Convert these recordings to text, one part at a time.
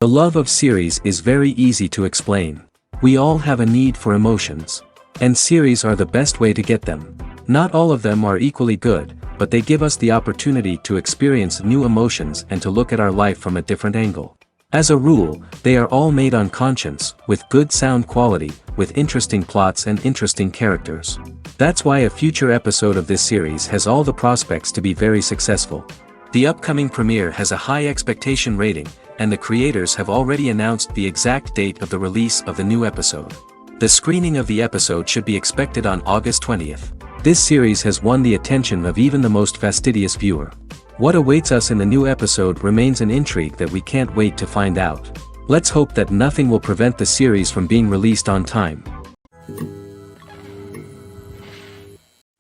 The love of series is very easy to explain. We all have a need for emotions. And series are the best way to get them. Not all of them are equally good, but they give us the opportunity to experience new emotions and to look at our life from a different angle. As a rule, they are all made on conscience, with good sound quality, with interesting plots and interesting characters. That's why a future episode of this series has all the prospects to be very successful. The upcoming premiere has a high expectation rating, and the creators have already announced the exact date of the release of the new episode. The screening of the episode should be expected on August 20th. This series has won the attention of even the most fastidious viewer. What awaits us in the new episode remains an intrigue that we can't wait to find out. Let's hope that nothing will prevent the series from being released on time.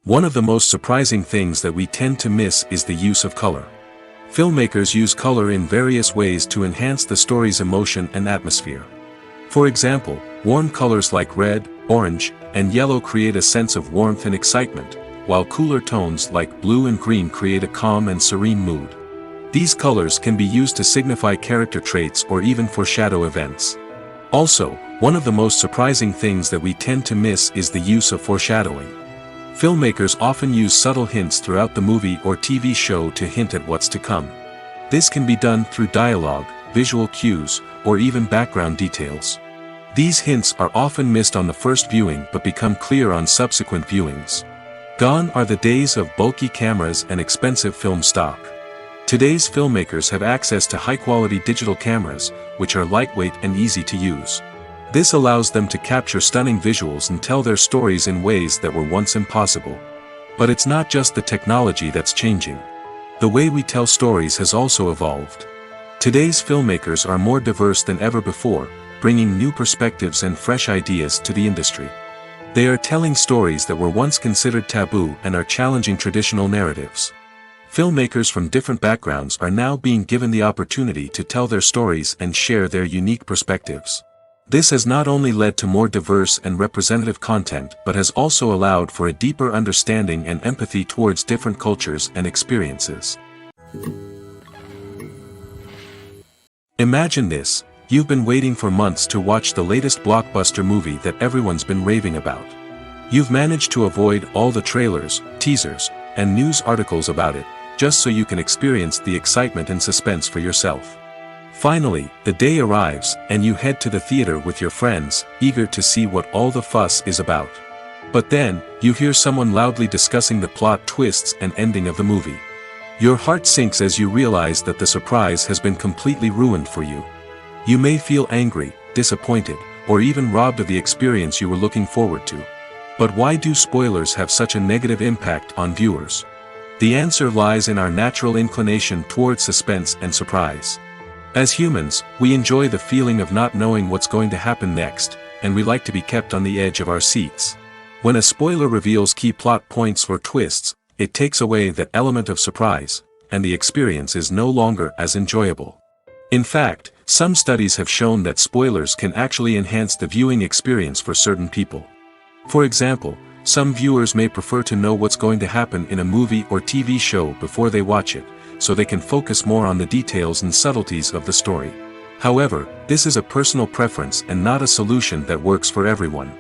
One of the most surprising things that we tend to miss is the use of color. Filmmakers use color in various ways to enhance the story's emotion and atmosphere. For example, warm colors like red, orange, and yellow create a sense of warmth and excitement, while cooler tones like blue and green create a calm and serene mood. These colors can be used to signify character traits or even foreshadow events. Also, one of the most surprising things that we tend to miss is the use of foreshadowing. Filmmakers often use subtle hints throughout the movie or TV show to hint at what's to come. This can be done through dialogue, visual cues, or even background details. These hints are often missed on the first viewing but become clear on subsequent viewings. Gone are the days of bulky cameras and expensive film stock. Today's filmmakers have access to high-quality digital cameras, which are lightweight and easy to use. This allows them to capture stunning visuals and tell their stories in ways that were once impossible. But it's not just the technology that's changing. The way we tell stories has also evolved. Today's filmmakers are more diverse than ever before, bringing new perspectives and fresh ideas to the industry. They are telling stories that were once considered taboo and are challenging traditional narratives. Filmmakers from different backgrounds are now being given the opportunity to tell their stories and share their unique perspectives. This has not only led to more diverse and representative content but has also allowed for a deeper understanding and empathy towards different cultures and experiences. Imagine this, you've been waiting for months to watch the latest blockbuster movie that everyone's been raving about. You've managed to avoid all the trailers, teasers, and news articles about it, just so you can experience the excitement and suspense for yourself. Finally, the day arrives, and you head to the theater with your friends, eager to see what all the fuss is about. But then, you hear someone loudly discussing the plot twists and ending of the movie. Your heart sinks as you realize that the surprise has been completely ruined for you. You may feel angry, disappointed, or even robbed of the experience you were looking forward to. But why do spoilers have such a negative impact on viewers? The answer lies in our natural inclination toward suspense and surprise. As humans, we enjoy the feeling of not knowing what's going to happen next, and we like to be kept on the edge of our seats. When a spoiler reveals key plot points or twists, it takes away that element of surprise, and the experience is no longer as enjoyable. In fact, some studies have shown that spoilers can actually enhance the viewing experience for certain people. For example, some viewers may prefer to know what's going to happen in a movie or TV show before they watch it, so they can focus more on the details and subtleties of the story. However, this is a personal preference and not a solution that works for everyone.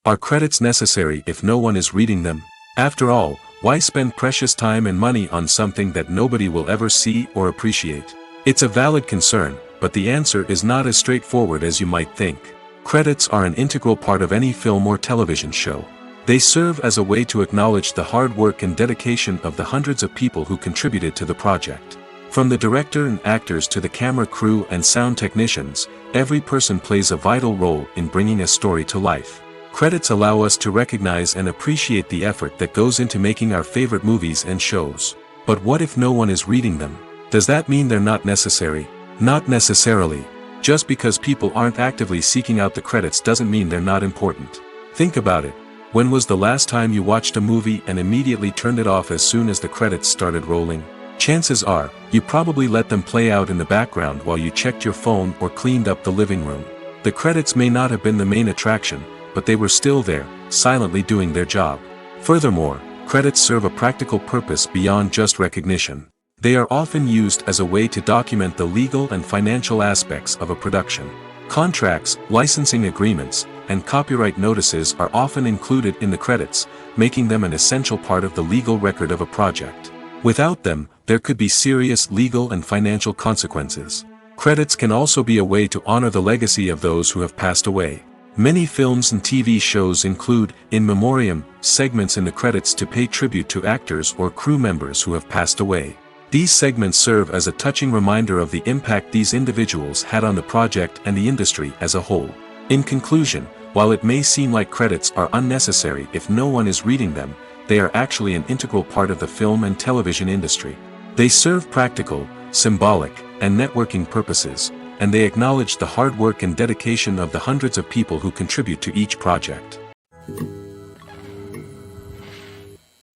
Are credits necessary if no one is reading them? After all, Why spend precious time and money on something that nobody will ever see or appreciate? It's a valid concern, but the answer is not as straightforward as you might think. Credits are an integral part of any film or television show. They serve as a way to acknowledge the hard work and dedication of the hundreds of people who contributed to the project. From the director and actors to the camera crew and sound technicians, every person plays a vital role in bringing a story to life. Credits allow us to recognize and appreciate the effort that goes into making our favorite movies and shows. But what if no one is reading them? Does that mean they're not necessary? Not necessarily. Just because people aren't actively seeking out the credits doesn't mean they're not important. Think about it. When was the last time you watched a movie and immediately turned it off as soon as the credits started rolling? Chances are, you probably let them play out in the background while you checked your phone or cleaned up the living room. The credits may not have been the main attraction, but they were still there, silently doing their job. Furthermore, credits serve a practical purpose beyond just recognition. They are often used as a way to document the legal and financial aspects of a production. Contracts, licensing agreements, and copyright notices are often included in the credits, making them an essential part of the legal record of a project. Without them, there could be serious legal and financial consequences. Credits can also be a way to honor the legacy of those who have passed away. Many films and TV shows include, in memoriam, segments in the credits to pay tribute to actors or crew members who have passed away. These segments serve as a touching reminder of the impact these individuals had on the project and the industry as a whole. In conclusion, while it may seem like credits are unnecessary if no one is reading them, they are actually an integral part of the film and television industry. They serve practical, symbolic, and networking purposes, and they acknowledge the hard work and dedication of the hundreds of people who contribute to each project.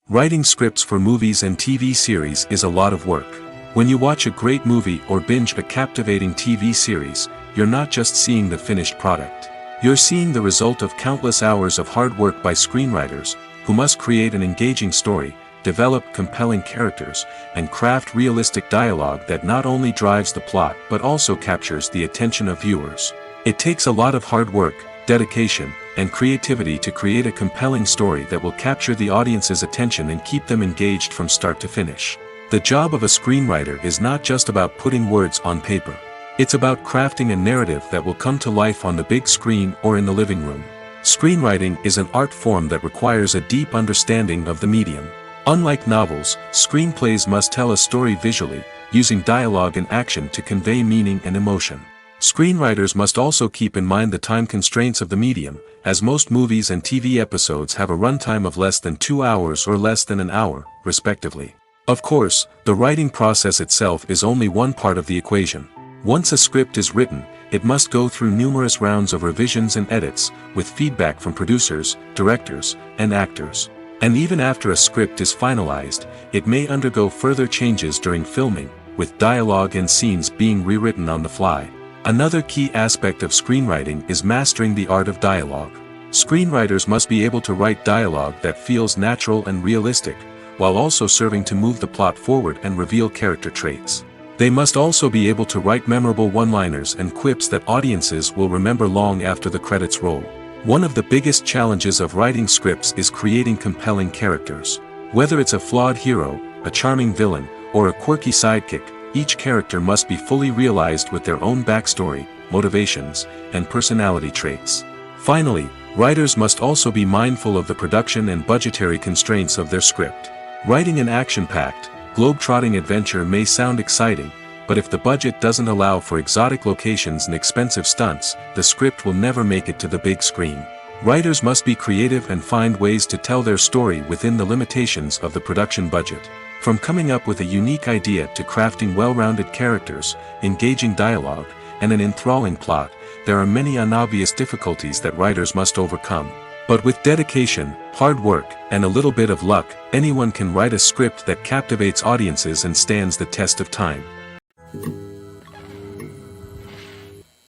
Writing scripts for movies and TV series is a lot of work. When you watch a great movie or binge a captivating TV series, you're not just seeing the finished product. You're seeing the result of countless hours of hard work by screenwriters, who must create an engaging story, develop compelling characters, and craft realistic dialogue that not only drives the plot but also captures the attention of viewers. It takes a lot of hard work, dedication, and creativity to create a compelling story that will capture the audience's attention and keep them engaged from start to finish. The job of a screenwriter is not just about putting words on paper. It's about crafting a narrative that will come to life on the big screen or in the living room. Screenwriting is an art form that requires a deep understanding of the medium. Unlike novels, screenplays must tell a story visually, using dialogue and action to convey meaning and emotion. Screenwriters must also keep in mind the time constraints of the medium, as most movies and TV episodes have a runtime of less than 2 hours or less than an hour, respectively. Of course, the writing process itself is only one part of the equation. Once a script is written, it must go through numerous rounds of revisions and edits, with feedback from producers, directors, and actors. And even after a script is finalized, it may undergo further changes during filming, with dialogue and scenes being rewritten on the fly. Another key aspect of screenwriting is mastering the art of dialogue. Screenwriters must be able to write dialogue that feels natural and realistic, while also serving to move the plot forward and reveal character traits. They must also be able to write memorable one-liners and quips that audiences will remember long after the credits roll. One of the biggest challenges of writing scripts is creating compelling characters. Whether it's a flawed hero, a charming villain, or a quirky sidekick, each character must be fully realized with their own backstory, motivations, and personality traits. Finally, writers must also be mindful of the production and budgetary constraints of their script. Writing an action-packed, globe-trotting adventure may sound exciting, but if the budget doesn't allow for exotic locations and expensive stunts, the script will never make it to the big screen. Writers must be creative and find ways to tell their story within the limitations of the production budget. From coming up with a unique idea to crafting well-rounded characters, engaging dialogue, and an enthralling plot, there are many unobvious difficulties that writers must overcome. But with dedication, hard work, and a little bit of luck, anyone can write a script that captivates audiences and stands the test of time.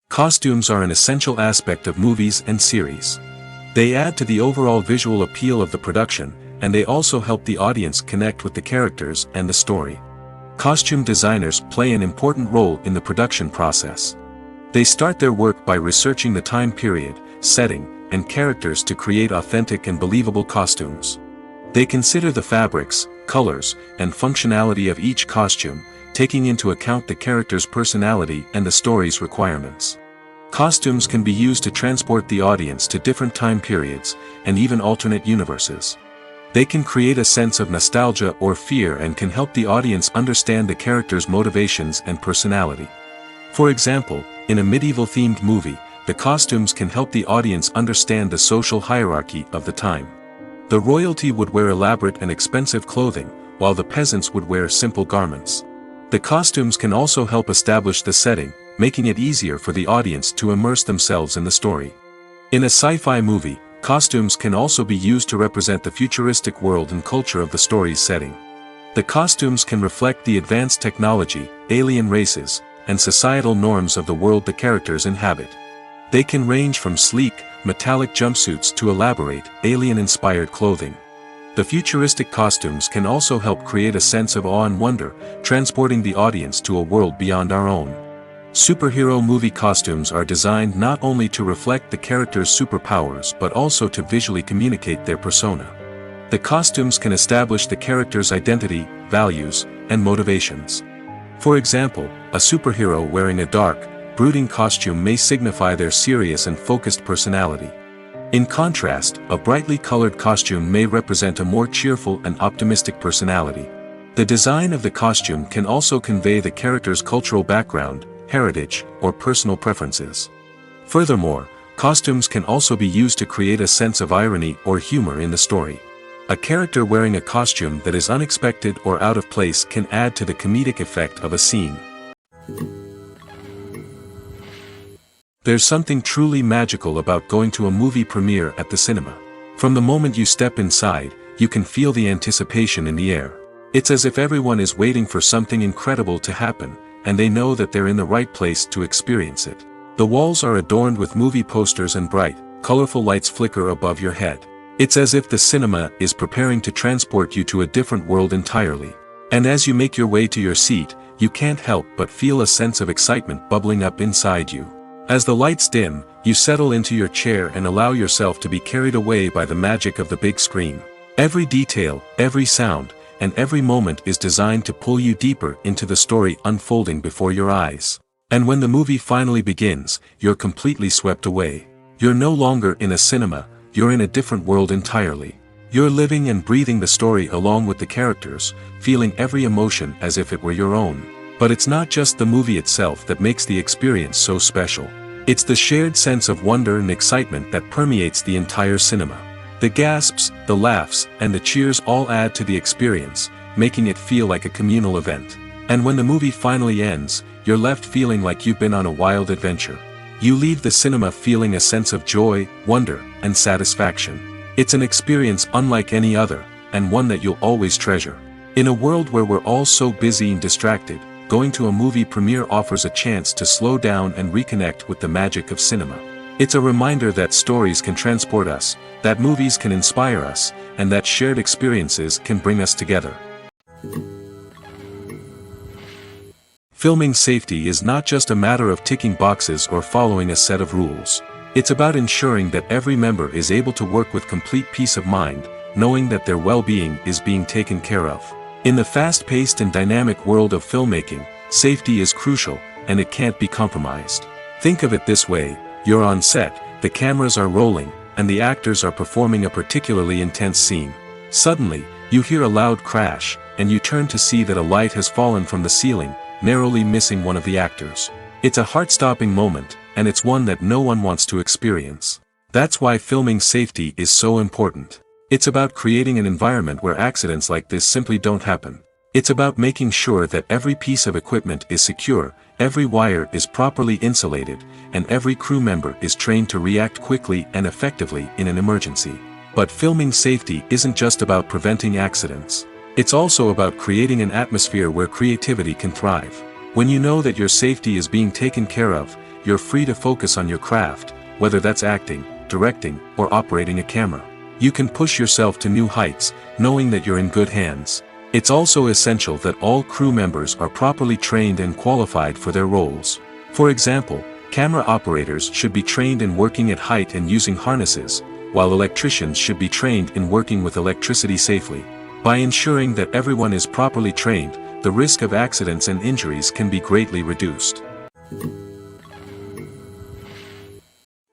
Costumes are an essential aspect of movies and series. They add to the overall visual appeal of the production, and they also help the audience connect with the characters and the story. Costume designers play an important role in the production process. They start their work by researching the time period, setting, and characters to create authentic and believable costumes. They consider the fabrics, colors, and functionality of each costume, taking into account the character's personality and the story's requirements. Costumes can be used to transport the audience to different time periods, and even alternate universes. They can create a sense of nostalgia or fear and can help the audience understand the character's motivations and personality. For example, in a medieval-themed movie, the costumes can help the audience understand the social hierarchy of the time. The royalty would wear elaborate and expensive clothing, while the peasants would wear simple garments. The costumes can also help establish the setting, making it easier for the audience to immerse themselves in the story. In a sci-fi movie, costumes can also be used to represent the futuristic world and culture of the story's setting. The costumes can reflect the advanced technology, alien races, and societal norms of the world the characters inhabit. They can range from sleek, metallic jumpsuits to elaborate, alien-inspired clothing. The futuristic costumes can also help create a sense of awe and wonder, transporting the audience to a world beyond our own. Superhero movie costumes are designed not only to reflect the character's superpowers but also to visually communicate their persona. The costumes can establish the character's identity, values, and motivations. For example, a superhero wearing a dark, brooding costume may signify their serious and focused personality. In contrast, a brightly colored costume may represent a more cheerful and optimistic personality. The design of the costume can also convey the character's cultural background, heritage, or personal preferences. Furthermore, costumes can also be used to create a sense of irony or humor in the story. A character wearing a costume that is unexpected or out of place can add to the comedic effect of a scene. There's something truly magical about going to a movie premiere at the cinema. From the moment you step inside, you can feel the anticipation in the air. It's as if everyone is waiting for something incredible to happen, and they know that they're in the right place to experience it. The walls are adorned with movie posters and bright, colorful lights flicker above your head. It's as if the cinema is preparing to transport you to a different world entirely. And as you make your way to your seat, you can't help but feel a sense of excitement bubbling up inside you. As the lights dim, you settle into your chair and allow yourself to be carried away by the magic of the big screen. Every detail, every sound, and every moment is designed to pull you deeper into the story unfolding before your eyes. And when the movie finally begins, you're completely swept away. You're no longer in a cinema, you're in a different world entirely. You're living and breathing the story along with the characters, feeling every emotion as if it were your own. But it's not just the movie itself that makes the experience so special. It's the shared sense of wonder and excitement that permeates the entire cinema. The gasps, the laughs, and the cheers all add to the experience, making it feel like a communal event. And when the movie finally ends, you're left feeling like you've been on a wild adventure. You leave the cinema feeling a sense of joy, wonder, and satisfaction. It's an experience unlike any other, and one that you'll always treasure. In a world where we're all so busy and distracted, going to a movie premiere offers a chance to slow down and reconnect with the magic of cinema. It's a reminder that stories can transport us, that movies can inspire us, and that shared experiences can bring us together. Filming safety is not just a matter of ticking boxes or following a set of rules. It's about ensuring that every member is able to work with complete peace of mind, knowing that their well-being is being taken care of. In the fast-paced and dynamic world of filmmaking, safety is crucial, and it can't be compromised. Think of it this way: you're on set, the cameras are rolling, and the actors are performing a particularly intense scene. Suddenly, you hear a loud crash, and you turn to see that a light has fallen from the ceiling, narrowly missing one of the actors. It's a heart-stopping moment, and it's one that no one wants to experience. That's why filming safety is so important. It's about creating an environment where accidents like this simply don't happen. It's about making sure that every piece of equipment is secure, every wire is properly insulated, and every crew member is trained to react quickly and effectively in an emergency. But filming safety isn't just about preventing accidents. It's also about creating an atmosphere where creativity can thrive. When you know that your safety is being taken care of, you're free to focus on your craft, whether that's acting, directing, or operating a camera. You can push yourself to new heights, knowing that you're in good hands. It's also essential that all crew members are properly trained and qualified for their roles. For example, camera operators should be trained in working at height and using harnesses, while electricians should be trained in working with electricity safely. By ensuring that everyone is properly trained, the risk of accidents and injuries can be greatly reduced.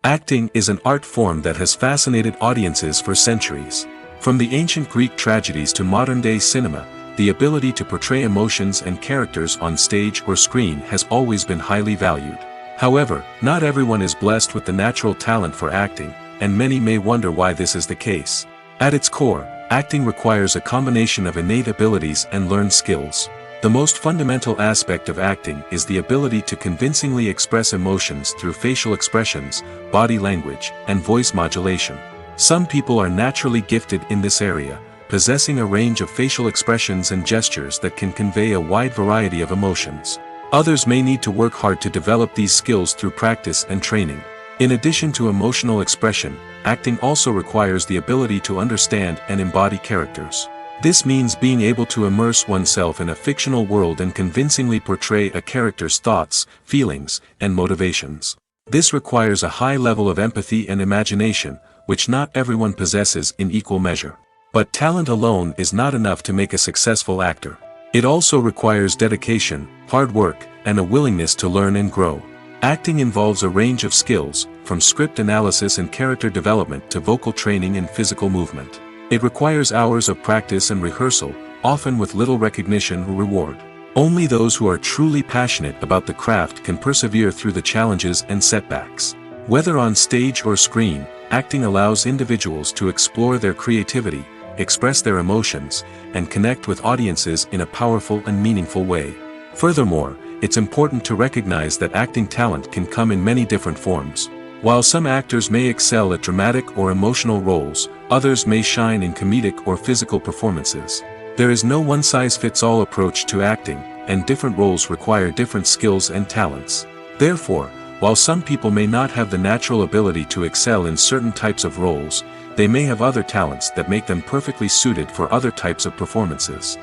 Acting is an art form that has fascinated audiences for centuries. From the ancient Greek tragedies to modern-day cinema, the ability to portray emotions and characters on stage or screen has always been highly valued. However, not everyone is blessed with the natural talent for acting, and many may wonder why this is the case. At its core, acting requires a combination of innate abilities and learned skills. The most fundamental aspect of acting is the ability to convincingly express emotions through facial expressions, body language, and voice modulation. Some people are naturally gifted in this area, possessing a range of facial expressions and gestures that can convey a wide variety of emotions. Others may need to work hard to develop these skills through practice and training. In addition to emotional expression, acting also requires the ability to understand and embody characters. This means being able to immerse oneself in a fictional world and convincingly portray a character's thoughts, feelings, and motivations. This requires a high level of empathy and imagination, which not everyone possesses in equal measure. But talent alone is not enough to make a successful actor. It also requires dedication, hard work, and a willingness to learn and grow. Acting involves a range of skills, from script analysis and character development to vocal training and physical movement. It requires hours of practice and rehearsal, often with little recognition or reward. Only those who are truly passionate about the craft can persevere through the challenges and setbacks. Whether on stage or screen, acting allows individuals to explore their creativity, express their emotions, and connect with audiences in a powerful and meaningful way. Furthermore, it's important to recognize that acting talent can come in many different forms. While some actors may excel at dramatic or emotional roles, others may shine in comedic or physical performances. There is no one-size-fits-all approach to acting, and different roles require different skills and talents. Therefore, while some people may not have the natural ability to excel in certain types of roles, they may have other talents that make them perfectly suited for other types of performances.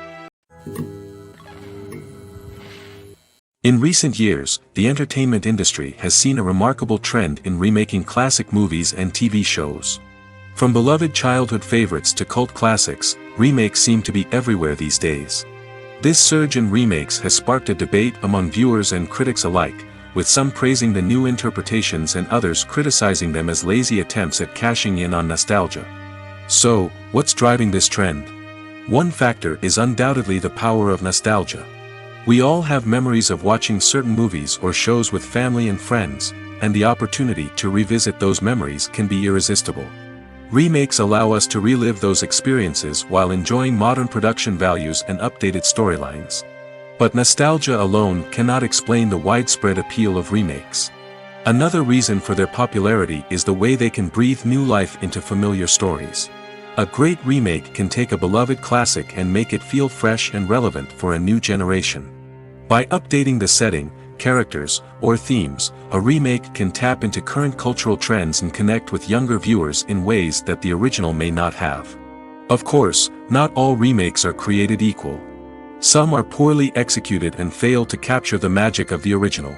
In recent years, the entertainment industry has seen a remarkable trend in remaking classic movies and TV shows. From beloved childhood favorites to cult classics, remakes seem to be everywhere these days. This surge in remakes has sparked a debate among viewers and critics alike, with some praising the new interpretations and others criticizing them as lazy attempts at cashing in on nostalgia. So, what's driving this trend? One factor is undoubtedly the power of nostalgia. We all have memories of watching certain movies or shows with family and friends, and the opportunity to revisit those memories can be irresistible. Remakes allow us to relive those experiences while enjoying modern production values and updated storylines. But nostalgia alone cannot explain the widespread appeal of remakes. Another reason for their popularity is the way they can breathe new life into familiar stories. A great remake can take a beloved classic and make it feel fresh and relevant for a new generation. By updating the setting, characters, or themes, a remake can tap into current cultural trends and connect with younger viewers in ways that the original may not have. Of course, not all remakes are created equal. Some are poorly executed and fail to capture the magic of the original.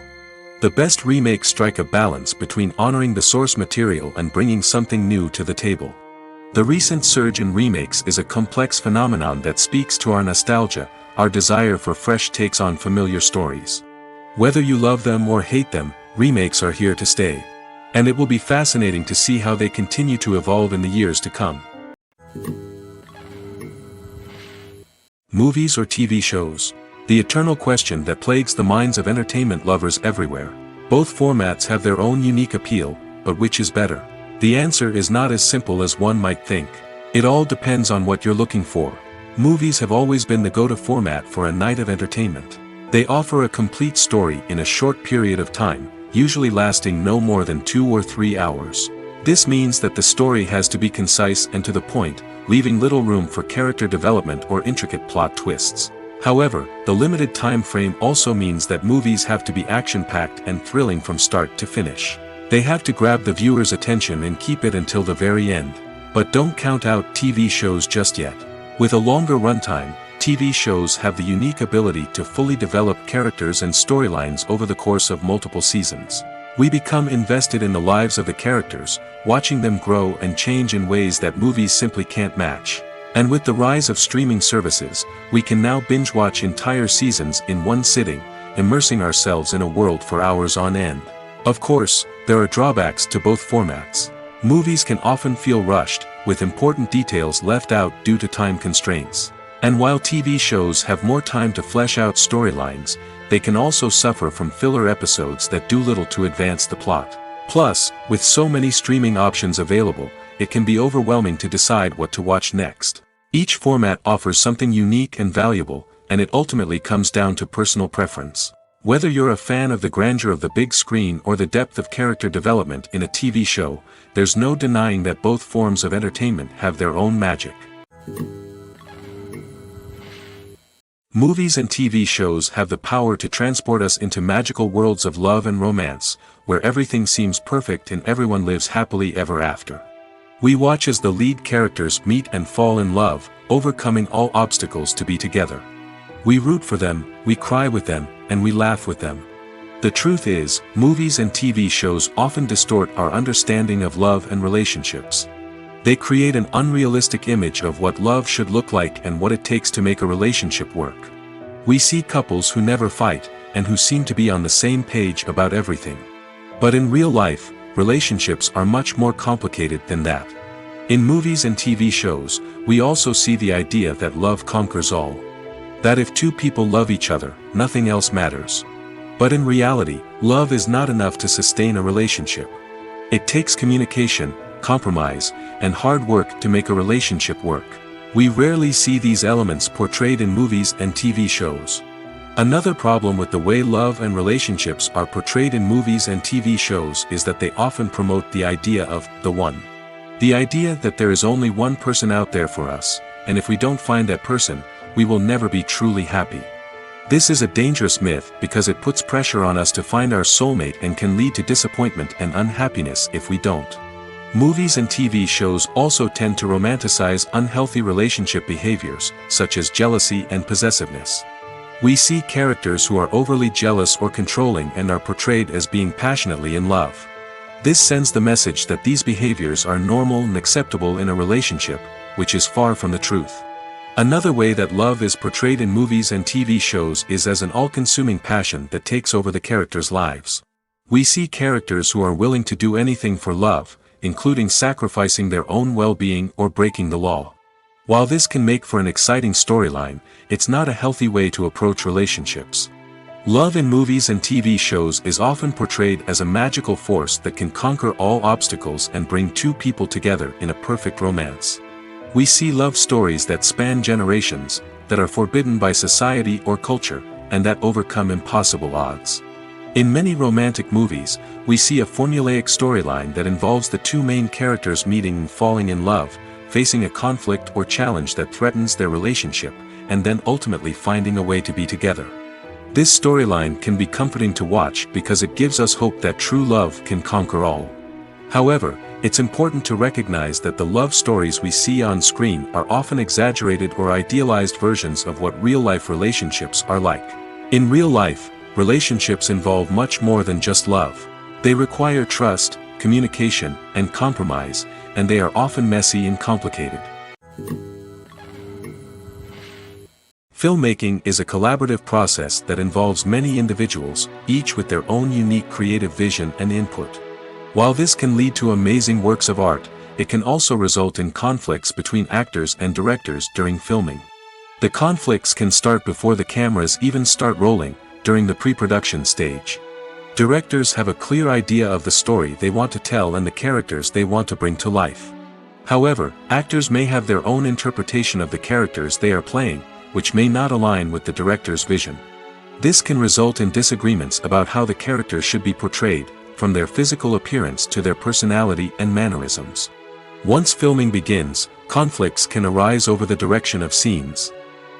The best remakes strike a balance between honoring the source material and bringing something new to the table. The recent surge in remakes is a complex phenomenon that speaks to our nostalgia, our desire for fresh takes on familiar stories. Whether you love them or hate them, remakes are here to stay. And it will be fascinating to see how they continue to evolve in the years to come. Movies or TV shows? The eternal question that plagues the minds of entertainment lovers everywhere. Both formats have their own unique appeal, but which is better? The answer is not as simple as one might think. It all depends on what you're looking for. Movies have always been the go-to format for a night of entertainment. They offer a complete story in a short period of time, usually lasting no more than 2 or 3 hours. This means that the story has to be concise and to the point, leaving little room for character development or intricate plot twists. However, the limited time frame also means that movies have to be action-packed and thrilling from start to finish. They have to grab the viewer's attention and keep it until the very end. But don't count out TV shows just yet. With a longer runtime, TV shows have the unique ability to fully develop characters and storylines over the course of multiple seasons. We become invested in the lives of the characters, watching them grow and change in ways that movies simply can't match. And with the rise of streaming services, we can now binge-watch entire seasons in one sitting, immersing ourselves in a world for hours on end. Of course, there are drawbacks to both formats. Movies can often feel rushed, with important details left out due to time constraints. And while TV shows have more time to flesh out storylines, they can also suffer from filler episodes that do little to advance the plot. Plus, with so many streaming options available, it can be overwhelming to decide what to watch next. Each format offers something unique and valuable, and it ultimately comes down to personal preference. Whether you're a fan of the grandeur of the big screen or the depth of character development in a TV show, there's no denying that both forms of entertainment have their own magic. Movies and TV shows have the power to transport us into magical worlds of love and romance, where everything seems perfect and everyone lives happily ever after. We watch as the lead characters meet and fall in love, overcoming all obstacles to be together. We root for them, we cry with them, and we laugh with them. The truth is, movies and TV shows often distort our understanding of love and relationships. They create an unrealistic image of what love should look like and what it takes to make a relationship work. We see couples who never fight, and who seem to be on the same page about everything. But in real life, relationships are much more complicated than that. In movies and TV shows, we also see the idea that love conquers all. That if two people love each other, nothing else matters. But in reality, love is not enough to sustain a relationship. It takes communication, compromise, and hard work to make a relationship work. We rarely see these elements portrayed in movies and TV shows. Another problem with the way love and relationships are portrayed in movies and TV shows is that they often promote the idea of the one. The idea that there is only one person out there for us, and if we don't find that person, we will never be truly happy. This is a dangerous myth because it puts pressure on us to find our soulmate and can lead to disappointment and unhappiness if we don't. Movies and TV shows also tend to romanticize unhealthy relationship behaviors, such as jealousy and possessiveness. We see characters who are overly jealous or controlling and are portrayed as being passionately in love. This sends the message that these behaviors are normal and acceptable in a relationship, which is far from the truth. Another way that love is portrayed in movies and TV shows is as an all-consuming passion that takes over the characters' lives. We see characters who are willing to do anything for love, including sacrificing their own well-being or breaking the law. While this can make for an exciting storyline, it's not a healthy way to approach relationships. Love in movies and TV shows is often portrayed as a magical force that can conquer all obstacles and bring two people together in a perfect romance. We see love stories that span generations, that are forbidden by society or culture, and that overcome impossible odds. In many romantic movies, we see a formulaic storyline that involves the two main characters meeting and falling in love, facing a conflict or challenge that threatens their relationship, and then ultimately finding a way to be together. This storyline can be comforting to watch because it gives us hope that true love can conquer all. However, it's important to recognize that the love stories we see on screen are often exaggerated or idealized versions of what real-life relationships are like. In real life, relationships involve much more than just love. They require trust, communication, and compromise, and they are often messy and complicated. Filmmaking is a collaborative process that involves many individuals, each with their own unique creative vision and input. While this can lead to amazing works of art, it can also result in conflicts between actors and directors during filming. The conflicts can start before the cameras even start rolling, during the pre-production stage. Directors have a clear idea of the story they want to tell and the characters they want to bring to life. However, actors may have their own interpretation of the characters they are playing, which may not align with the director's vision. This can result in disagreements about how the characters should be portrayed, from their physical appearance to their personality and mannerisms. Once filming begins, conflicts can arise over the direction of scenes.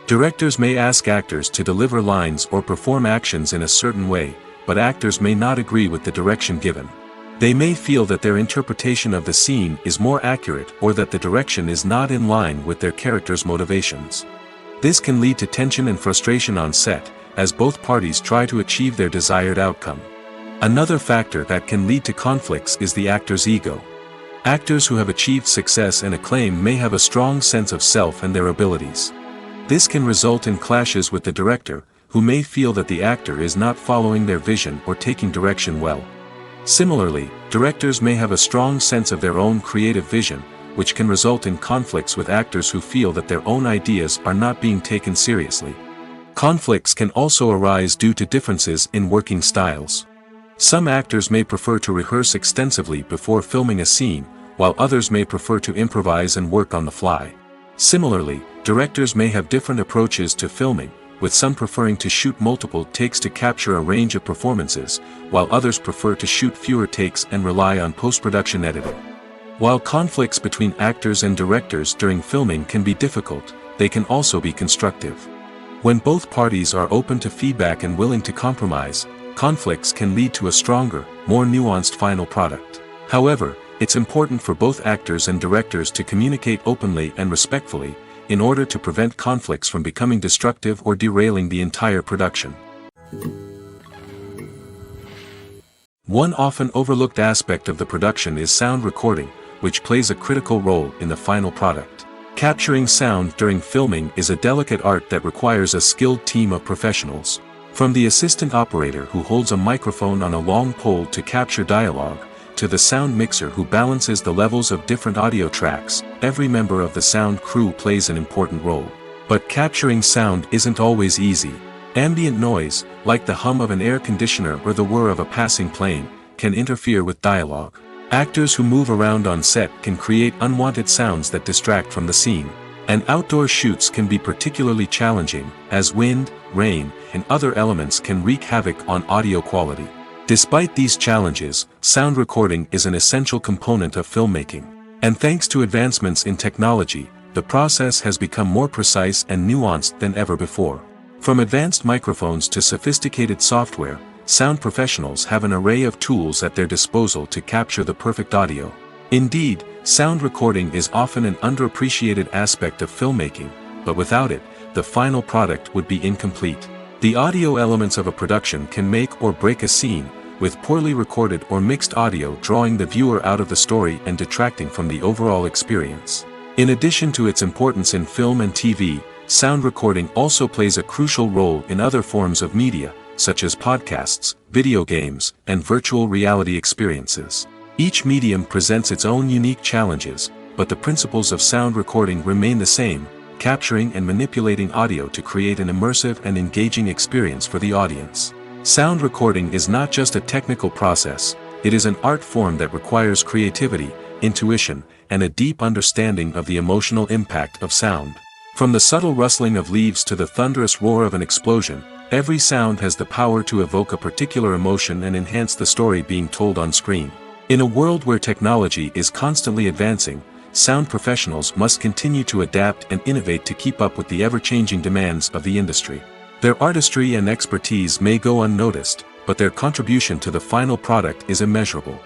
Directors may ask actors to deliver lines or perform actions in a certain way, but actors may not agree with the direction given. They may feel that their interpretation of the scene is more accurate or that the direction is not in line with their character's motivations. This can lead to tension and frustration on set, as both parties try to achieve their desired outcome. Another factor that can lead to conflicts is the actor's ego. Actors who have achieved success and acclaim may have a strong sense of self and their abilities. This can result in clashes with the director, who may feel that the actor is not following their vision or taking direction well. Similarly, directors may have a strong sense of their own creative vision, which can result in conflicts with actors who feel that their own ideas are not being taken seriously. Conflicts can also arise due to differences in working styles. Some actors may prefer to rehearse extensively before filming a scene, while others may prefer to improvise and work on the fly. Similarly, directors may have different approaches to filming, with some preferring to shoot multiple takes to capture a range of performances, while others prefer to shoot fewer takes and rely on post-production editing. While conflicts between actors and directors during filming can be difficult, they can also be constructive. When both parties are open to feedback and willing to compromise, conflicts can lead to a stronger, more nuanced final product. However, it's important for both actors and directors to communicate openly and respectfully, in order to prevent conflicts from becoming destructive or derailing the entire production. One often overlooked aspect of the production is sound recording, which plays a critical role in the final product. Capturing sound during filming is a delicate art that requires a skilled team of professionals. From the assistant operator who holds a microphone on a long pole to capture dialogue, to the sound mixer who balances the levels of different audio tracks, every member of the sound crew plays an important role. But capturing sound isn't always easy. Ambient noise, like the hum of an air conditioner or the whir of a passing plane, can interfere with dialogue. Actors who move around on set can create unwanted sounds that distract from the scene. And outdoor shoots can be particularly challenging, as wind, rain, and other elements can wreak havoc on audio quality. Despite these challenges, sound recording is an essential component of filmmaking. And thanks to advancements in technology, the process has become more precise and nuanced than ever before. From advanced microphones to sophisticated software, sound professionals have an array of tools at their disposal to capture the perfect audio. Indeed, sound recording is often an underappreciated aspect of filmmaking, but without it, the final product would be incomplete. The audio elements of a production can make or break a scene, with poorly recorded or mixed audio drawing the viewer out of the story and detracting from the overall experience. In addition to its importance in film and TV, sound recording also plays a crucial role in other forms of media, such as podcasts, video games, and virtual reality experiences. Each medium presents its own unique challenges, but the principles of sound recording remain the same, capturing and manipulating audio to create an immersive and engaging experience for the audience. Sound recording is not just a technical process, it is an art form that requires creativity, intuition, and a deep understanding of the emotional impact of sound. From the subtle rustling of leaves to the thunderous roar of an explosion, every sound has the power to evoke a particular emotion and enhance the story being told on screen. In a world where technology is constantly advancing, sound professionals must continue to adapt and innovate to keep up with the ever-changing demands of the industry. Their artistry and expertise may go unnoticed, but their contribution to the final product is immeasurable.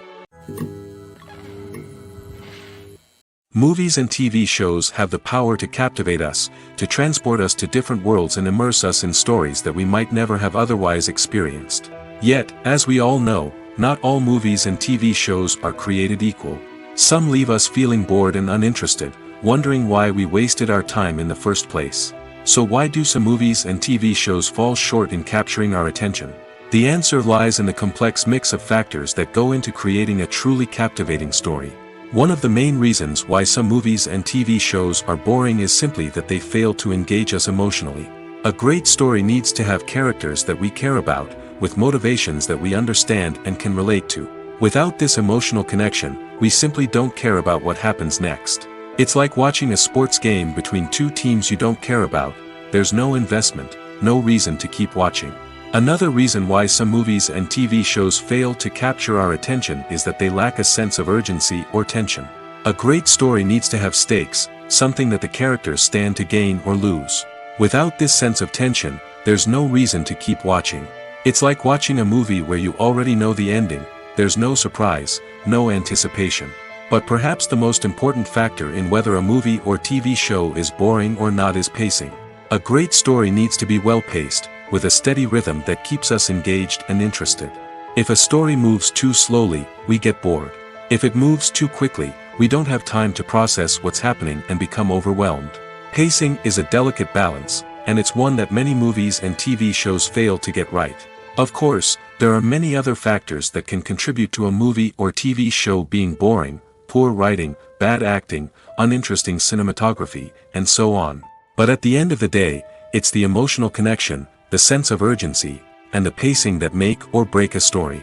Movies and TV shows have the power to captivate us, to transport us to different worlds and immerse us in stories that we might never have otherwise experienced. Yet, as we all know, not all movies and TV shows are created equal. Some leave us feeling bored and uninterested, wondering why we wasted our time in the first place. So why do some movies and TV shows fall short in capturing our attention? The answer lies in the complex mix of factors that go into creating a truly captivating story. One of the main reasons why some movies and TV shows are boring is simply that they fail to engage us emotionally. A great story needs to have characters that we care about, with motivations that we understand and can relate to. Without this emotional connection, we simply don't care about what happens next. It's like watching a sports game between two teams you don't care about. There's no investment, no reason to keep watching. Another reason why some movies and TV shows fail to capture our attention is that they lack a sense of urgency or tension. A great story needs to have stakes, something that the characters stand to gain or lose. Without this sense of tension, there's no reason to keep watching. It's like watching a movie where you already know the ending. There's no surprise, no anticipation. But perhaps the most important factor in whether a movie or TV show is boring or not is pacing. A great story needs to be well paced, with a steady rhythm that keeps us engaged and interested. If a story moves too slowly, we get bored. If it moves too quickly, we don't have time to process what's happening and become overwhelmed. Pacing is a delicate balance, and it's one that many movies and TV shows fail to get right. Of course, there are many other factors that can contribute to a movie or TV show being boring: poor writing, bad acting, uninteresting cinematography, and so on. But at the end of the day, it's the emotional connection, the sense of urgency, and the pacing that make or break a story.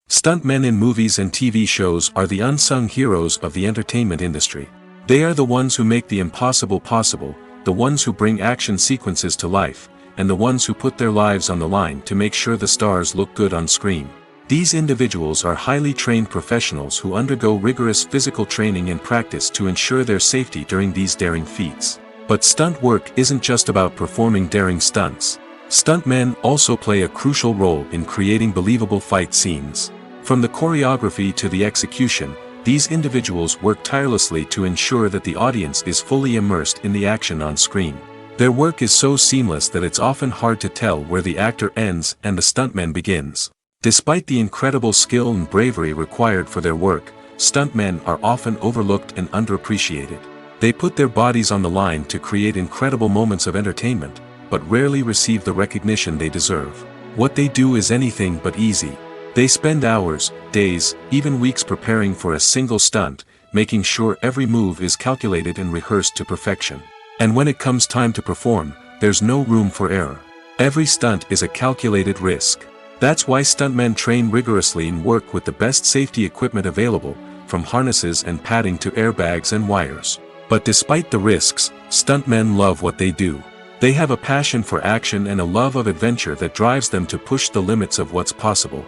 Stuntmen in movies and TV shows are the unsung heroes of the entertainment industry. They are the ones who make the impossible possible, the ones who bring action sequences to life, and the ones who put their lives on the line to make sure the stars look good on screen. These individuals are highly trained professionals who undergo rigorous physical training and practice to ensure their safety during these daring feats. But stunt work isn't just about performing daring stunts. Stuntmen also play a crucial role in creating believable fight scenes. From the choreography to the execution, these individuals work tirelessly to ensure that the audience is fully immersed in the action on screen. Their work is so seamless that it's often hard to tell where the actor ends and the stuntman begins. Despite the incredible skill and bravery required for their work, stuntmen are often overlooked and underappreciated. They put their bodies on the line to create incredible moments of entertainment, but rarely receive the recognition they deserve. What they do is anything but easy. They spend hours, days, even weeks preparing for a single stunt, making sure every move is calculated and rehearsed to perfection. And when it comes time to perform, there's no room for error. Every stunt is a calculated risk. That's why stuntmen train rigorously and work with the best safety equipment available, from harnesses and padding to airbags and wires. But despite the risks, stuntmen love what they do. They have a passion for action and a love of adventure that drives them to push the limits of what's possible.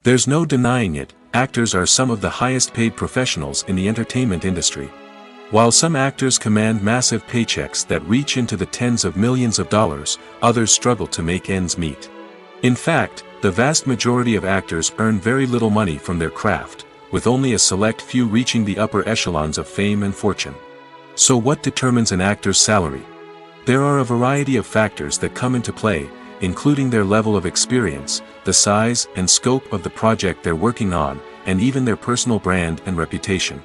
There's no denying it, actors are some of the highest paid professionals in the entertainment industry. While some actors command massive paychecks that reach into the tens of millions of dollars, others struggle to make ends meet. In fact, the vast majority of actors earn very little money from their craft, with only a select few reaching the upper echelons of fame and fortune. So what determines an actor's salary? There are a variety of factors that come into play, including their level of experience, the size and scope of the project they're working on, and even their personal brand and reputation.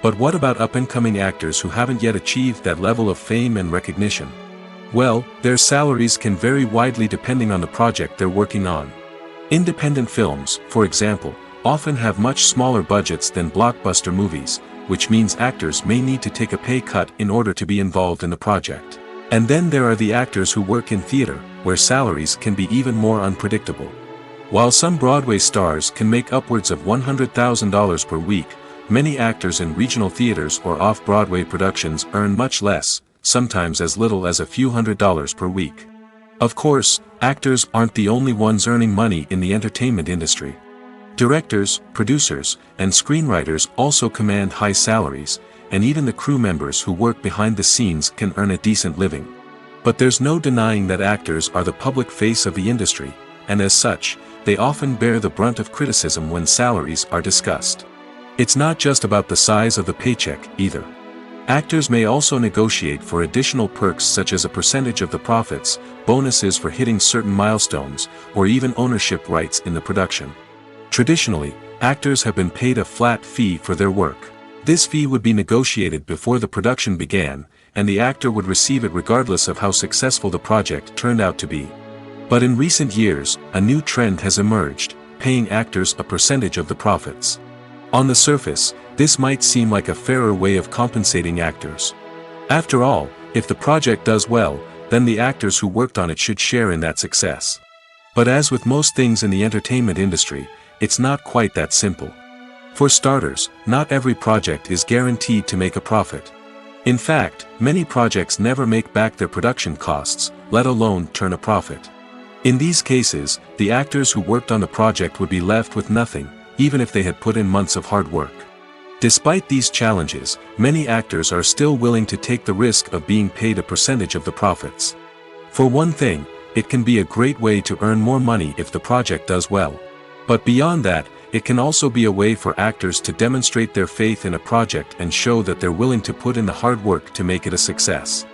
But what about up-and-coming actors who haven't yet achieved that level of fame and recognition? Well, their salaries can vary widely depending on the project they're working on. Independent films, for example, often have much smaller budgets than blockbuster movies, which means actors may need to take a pay cut in order to be involved in the project. And then there are the actors who work in theater, where salaries can be even more unpredictable. While some Broadway stars can make upwards of $100,000 per week, many actors in regional theaters or off-Broadway productions earn much less, sometimes as little as a few $100s per week. Of course, actors aren't the only ones earning money in the entertainment industry. Directors, producers, and screenwriters also command high salaries, and even the crew members who work behind the scenes can earn a decent living. But there's no denying that actors are the public face of the industry, and as such, they often bear the brunt of criticism when salaries are discussed. It's not just about the size of the paycheck, either. Actors may also negotiate for additional perks such as a percentage of the profits, bonuses for hitting certain milestones, or even ownership rights in the production. Traditionally, actors have been paid a flat fee for their work. This fee would be negotiated before the production began, and the actor would receive it regardless of how successful the project turned out to be. But in recent years, a new trend has emerged, paying actors a percentage of the profits. On the surface, this might seem like a fairer way of compensating actors. After all, if the project does well, then the actors who worked on it should share in that success. But as with most things in the entertainment industry, it's not quite that simple. For starters, not every project is guaranteed to make a profit. In fact, many projects never make back their production costs, let alone turn a profit. In these cases, the actors who worked on the project would be left with nothing, even if they had put in months of hard work. Despite these challenges, many actors are still willing to take the risk of being paid a percentage of the profits. For one thing, it can be a great way to earn more money if the project does well. But beyond that, it can also be a way for actors to demonstrate their faith in a project and show that they're willing to put in the hard work to make it a success.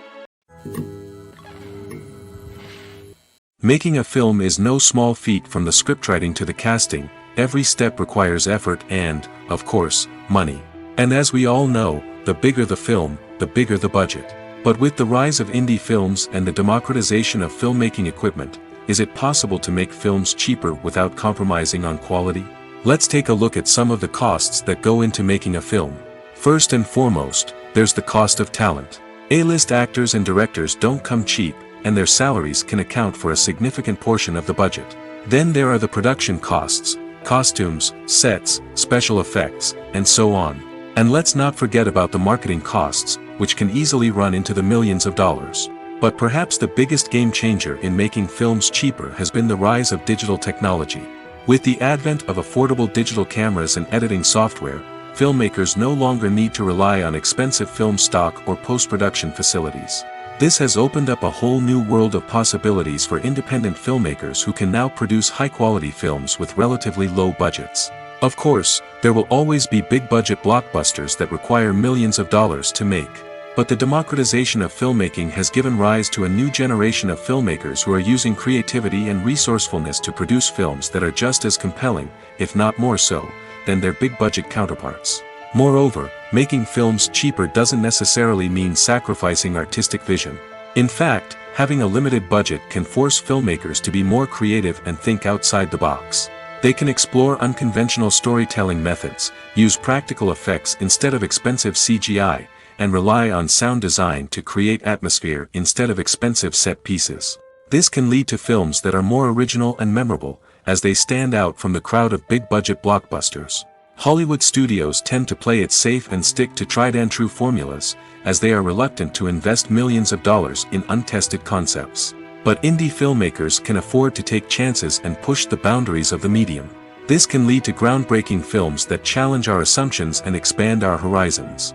Making a film is no small feat. From the scriptwriting to the casting, every step requires effort and, of course, money. And as we all know, the bigger the film, the bigger the budget. But with the rise of indie films and the democratization of filmmaking equipment, is it possible to make films cheaper without compromising on quality? Let's take a look at some of the costs that go into making a film. First and foremost, there's the cost of talent. A-list actors and directors don't come cheap, and their salaries can account for a significant portion of the budget. Then there are the production costs, costumes, sets, special effects, and so on. And let's not forget about the marketing costs, which can easily run into the millions of dollars. But perhaps the biggest game changer in making films cheaper has been the rise of digital technology. With the advent of affordable digital cameras and editing software, filmmakers no longer need to rely on expensive film stock or post-production facilities. This has opened up a whole new world of possibilities for independent filmmakers who can now produce high-quality films with relatively low budgets. Of course, there will always be big-budget blockbusters that require millions of dollars to make. But the democratization of filmmaking has given rise to a new generation of filmmakers who are using creativity and resourcefulness to produce films that are just as compelling, if not more so, than their big-budget counterparts. Moreover, making films cheaper doesn't necessarily mean sacrificing artistic vision. In fact, having a limited budget can force filmmakers to be more creative and think outside the box. They can explore unconventional storytelling methods, use practical effects instead of expensive CGI, and rely on sound design to create atmosphere instead of expensive set pieces. This can lead to films that are more original and memorable, as they stand out from the crowd of big-budget blockbusters. Hollywood studios tend to play it safe and stick to tried-and-true formulas, as they are reluctant to invest millions of dollars in untested concepts. But indie filmmakers can afford to take chances and push the boundaries of the medium. This can lead to groundbreaking films that challenge our assumptions and expand our horizons.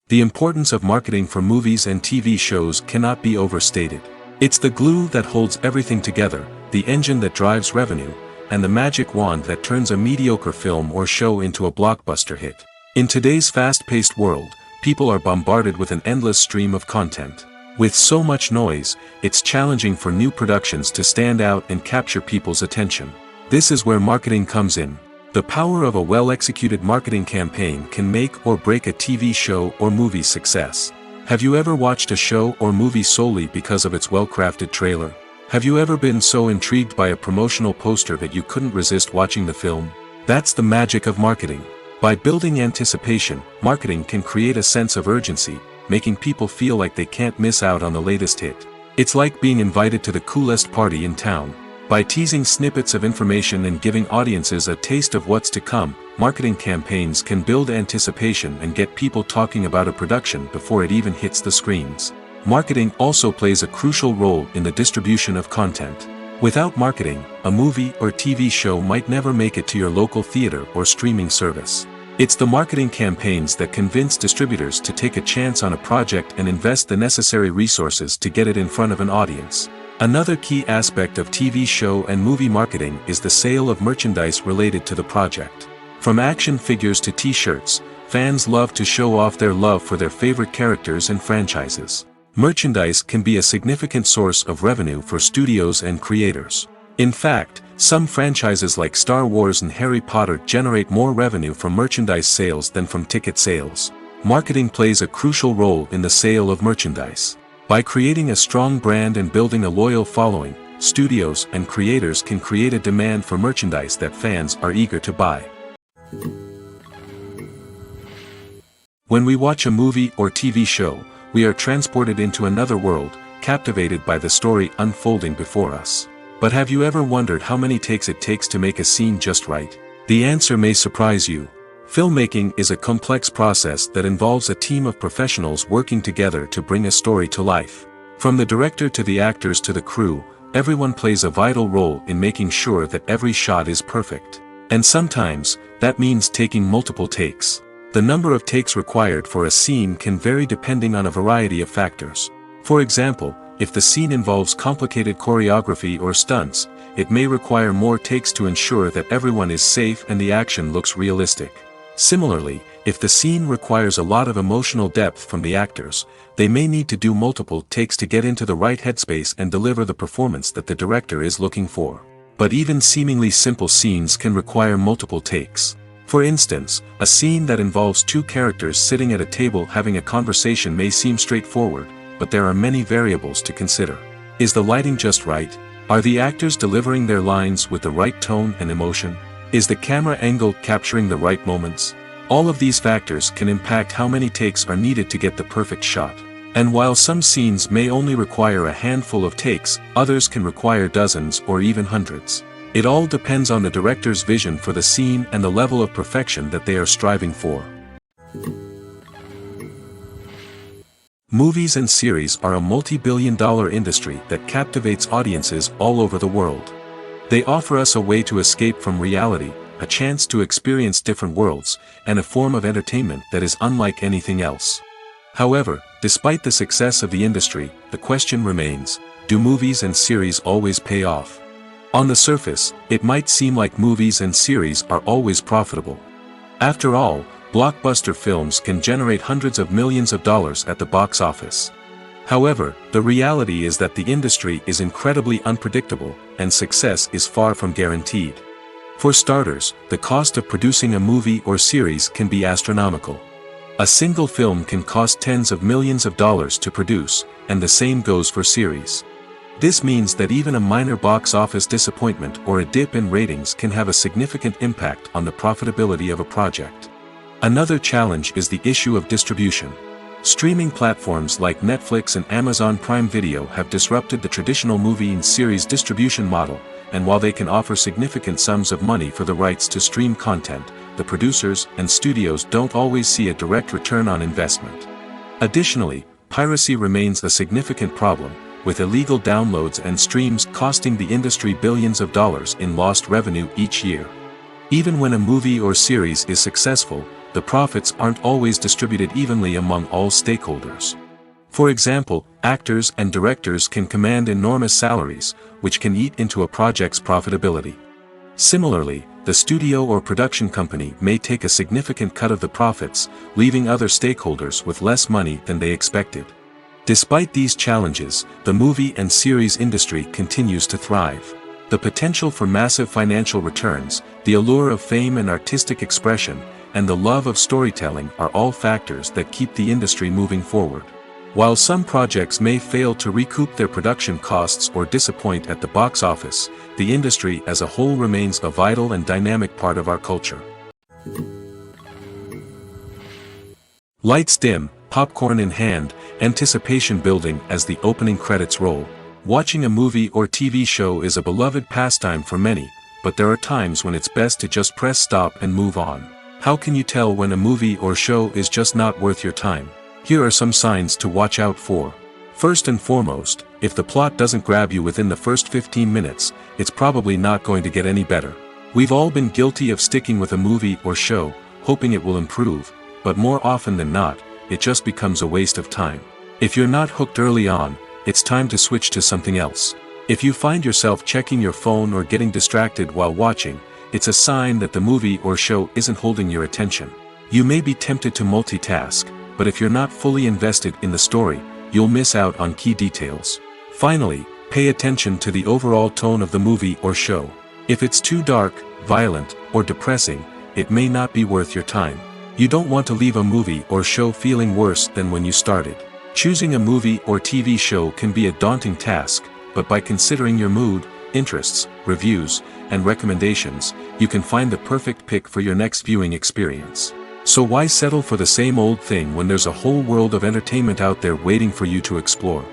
The importance of marketing for movies and TV shows cannot be overstated. It's the glue that holds everything together, the engine that drives revenue, and the magic wand that turns a mediocre film or show into a blockbuster hit. In today's fast-paced world, people are bombarded with an endless stream of content. With so much noise, it's challenging for new productions to stand out and capture people's attention. This is where marketing comes in. The power of a well-executed marketing campaign can make or break a TV show or movie's success. Have you ever watched a show or movie solely because of its well-crafted trailer? Have you ever been so intrigued by a promotional poster that you couldn't resist watching the film? That's the magic of marketing. By building anticipation, marketing can create a sense of urgency, making people feel like they can't miss out on the latest hit. It's like being invited to the coolest party in town. By teasing snippets of information and giving audiences a taste of what's to come, marketing campaigns can build anticipation and get people talking about a production before it even hits the screens. Marketing also plays a crucial role in the distribution of content. Without marketing, a movie or TV show might never make it to your local theater or streaming service. It's the marketing campaigns that convince distributors to take a chance on a project and invest the necessary resources to get it in front of an audience. Another key aspect of TV show and movie marketing is the sale of merchandise related to the project. From action figures to t-shirts, fans love to show off their love for their favorite characters and franchises. Merchandise can be a significant source of revenue for studios and creators. In fact, some franchises like Star Wars and Harry Potter generate more revenue from merchandise sales than from ticket sales. Marketing plays a crucial role in the sale of merchandise. By creating a strong brand and building a loyal following, studios and creators can create a demand for merchandise that fans are eager to buy. When we watch a movie or TV show, we are transported into another world, captivated by the story unfolding before us. But have you ever wondered how many takes it takes to make a scene just right? The answer may surprise you. Filmmaking is a complex process that involves a team of professionals working together to bring a story to life. From the director to the actors to the crew, everyone plays a vital role in making sure that every shot is perfect. And sometimes, that means taking multiple takes. The number of takes required for a scene can vary depending on a variety of factors. For example, if the scene involves complicated choreography or stunts, it may require more takes to ensure that everyone is safe and the action looks realistic. Similarly, If the scene requires a lot of emotional depth from the actors, they may need to do multiple takes to get into the right headspace and deliver the performance that the director is looking for. But even seemingly simple scenes can require multiple takes. For instance, a scene that involves two characters sitting at a table having a conversation may seem straightforward, but there are many variables to consider. Is the lighting just right? Are the actors delivering their lines with the right tone and emotion? Is the camera angle capturing the right moments? All of these factors can impact how many takes are needed to get the perfect shot. And while some scenes may only require a handful of takes, others can require dozens or even hundreds. It all depends on the director's vision for the scene and the level of perfection that they are striving for. Movies and series are a multi-billion-dollar industry that captivates audiences all over the world. They offer us a way to escape from reality, a chance to experience different worlds, and a form of entertainment that is unlike anything else. However, despite the success of the industry, the question remains, do movies and series always pay off? On the surface, it might seem like movies and series are always profitable. After all, blockbuster films can generate hundreds of millions of dollars at the box office. However, the reality is that the industry is incredibly unpredictable, and success is far from guaranteed. For starters, the cost of producing a movie or series can be astronomical. A single film can cost tens of millions of dollars to produce, and the same goes for series. This means that even a minor box office disappointment or a dip in ratings can have a significant impact on the profitability of a project. Another challenge is the issue of distribution. Streaming platforms like Netflix and Amazon Prime Video have disrupted the traditional movie and series distribution model, and while they can offer significant sums of money for the rights to stream content, the producers and studios don't always see a direct return on investment. Additionally, piracy remains a significant problem, with illegal downloads and streams costing the industry billions of dollars in lost revenue each year. Even when a movie or series is successful, the profits aren't always distributed evenly among all stakeholders. For example, actors and directors can command enormous salaries, which can eat into a project's profitability. Similarly, the studio or production company may take a significant cut of the profits, leaving other stakeholders with less money than they expected. Despite these challenges, the movie and series industry continues to thrive. The potential for massive financial returns, the allure of fame and artistic expression, and the love of storytelling are all factors that keep the industry moving forward. While some projects may fail to recoup their production costs or disappoint at the box office, the industry as a whole remains a vital and dynamic part of our culture. Lights dim, popcorn in hand, anticipation building as the opening credits roll. Watching a movie or TV show is a beloved pastime for many, but there are times when it's best to just press stop and move on. How can you tell when a movie or show is just not worth your time? Here are some signs to watch out for. First and foremost, if the plot doesn't grab you within the first 15 minutes, it's probably not going to get any better. We've all been guilty of sticking with a movie or show, hoping it will improve, but more often than not, it just becomes a waste of time. If you're not hooked early on, it's time to switch to something else. If you find yourself checking your phone or getting distracted while watching, it's a sign that the movie or show isn't holding your attention. You may be tempted to multitask, but if you're not fully invested in the story, you'll miss out on key details. Finally, pay attention to the overall tone of the movie or show. If it's too dark, violent, or depressing, it may not be worth your time. You don't want to leave a movie or show feeling worse than when you started. Choosing a movie or TV show can be a daunting task, but by considering your mood, interests, reviews, and recommendations, you can find the perfect pick for your next viewing experience. So why settle for the same old thing when there's a whole world of entertainment out there waiting for you to explore?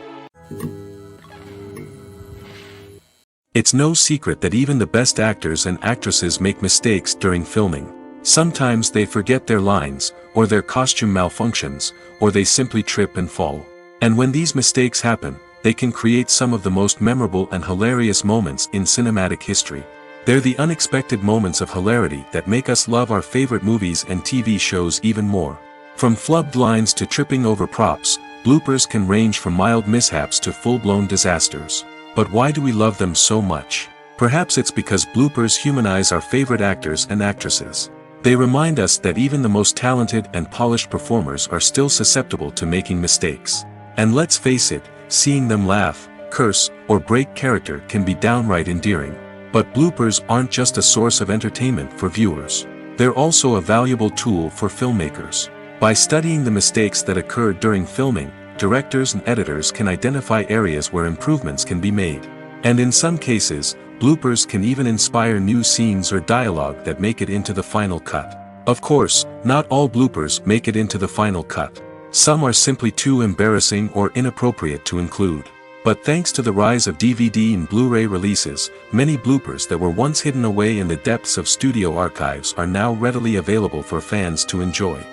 It's no secret that even the best actors and actresses make mistakes during filming. Sometimes they forget their lines, or their costume malfunctions, or they simply trip and fall. And when these mistakes happen, they can create some of the most memorable and hilarious moments in cinematic history. They're the unexpected moments of hilarity that make us love our favorite movies and TV shows even more. From flubbed lines to tripping over props, bloopers can range from mild mishaps to full-blown disasters. But why do we love them so much? Perhaps it's because bloopers humanize our favorite actors and actresses. They remind us that even the most talented and polished performers are still susceptible to making mistakes. And let's face it, seeing them laugh, curse, or break character can be downright endearing. But bloopers aren't just a source of entertainment for viewers. They're also a valuable tool for filmmakers. By studying the mistakes that occurred during filming, directors and editors can identify areas where improvements can be made. And in some cases, bloopers can even inspire new scenes or dialogue that make it into the final cut. Of course, not all bloopers make it into the final cut. Some are simply too embarrassing or inappropriate to include. But thanks to the rise of DVD and Blu-ray releases, many bloopers that were once hidden away in the depths of studio archives are now readily available for fans to enjoy.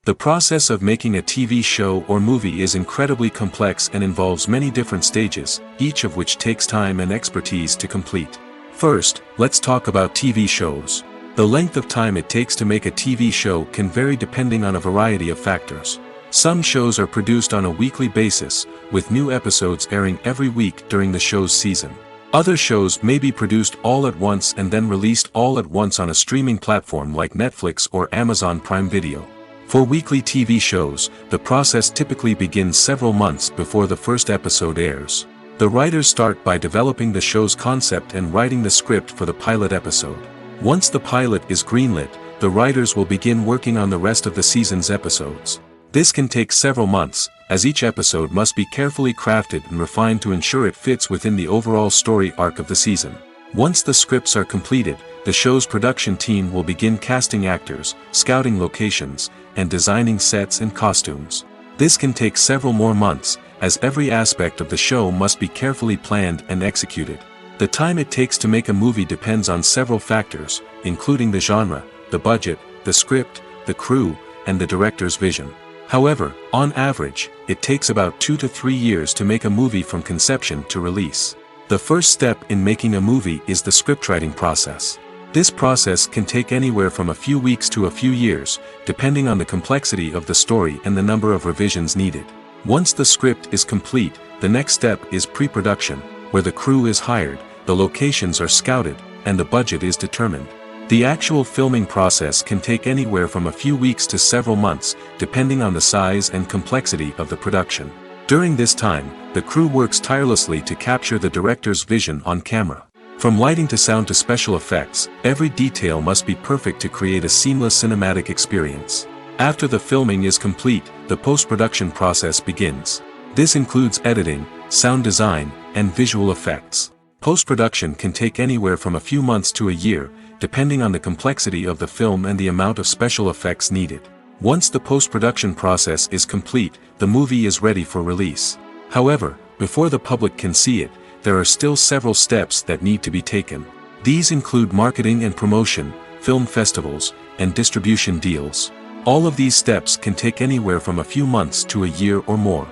The process of making a TV show or movie is incredibly complex and involves many different stages, each of which takes time and expertise to complete. First, let's talk about TV shows. The length of time it takes to make a TV show can vary depending on a variety of factors. Some shows are produced on a weekly basis, with new episodes airing every week during the show's season. Other shows may be produced all at once and then released all at once on a streaming platform like Netflix or Amazon Prime Video. For weekly TV shows, the process typically begins several months before the first episode airs. The writers start by developing the show's concept and writing the script for the pilot episode. Once the pilot is greenlit, the writers will begin working on the rest of the season's episodes. This can take several months, as each episode must be carefully crafted and refined to ensure it fits within the overall story arc of the season. Once the scripts are completed, the show's production team will begin casting actors, scouting locations, and designing sets and costumes. This can take several more months, as every aspect of the show must be carefully planned and executed. The time it takes to make a movie depends on several factors, including the genre, the budget, the script, the crew, and the director's vision. However, on average, it takes about 2 to 3 years to make a movie from conception to release. The first step in making a movie is the scriptwriting process. This process can take anywhere from a few weeks to a few years, depending on the complexity of the story and the number of revisions needed. Once the script is complete, the next step is pre-production, where the crew is hired, the locations are scouted, and the budget is determined. The actual filming process can take anywhere from a few weeks to several months, depending on the size and complexity of the production. During this time, the crew works tirelessly to capture the director's vision on camera. From lighting to sound to special effects, every detail must be perfect to create a seamless cinematic experience. After the filming is complete, the post-production process begins. This includes editing, sound design, and visual effects. Post-production can take anywhere from a few months to a year, depending on the complexity of the film and the amount of special effects needed. Once the post-production process is complete, the movie is ready for release. However, before the public can see it, there are still several steps that need to be taken. These include marketing and promotion, film festivals, and distribution deals. All of these steps can take anywhere from a few months to a year or more.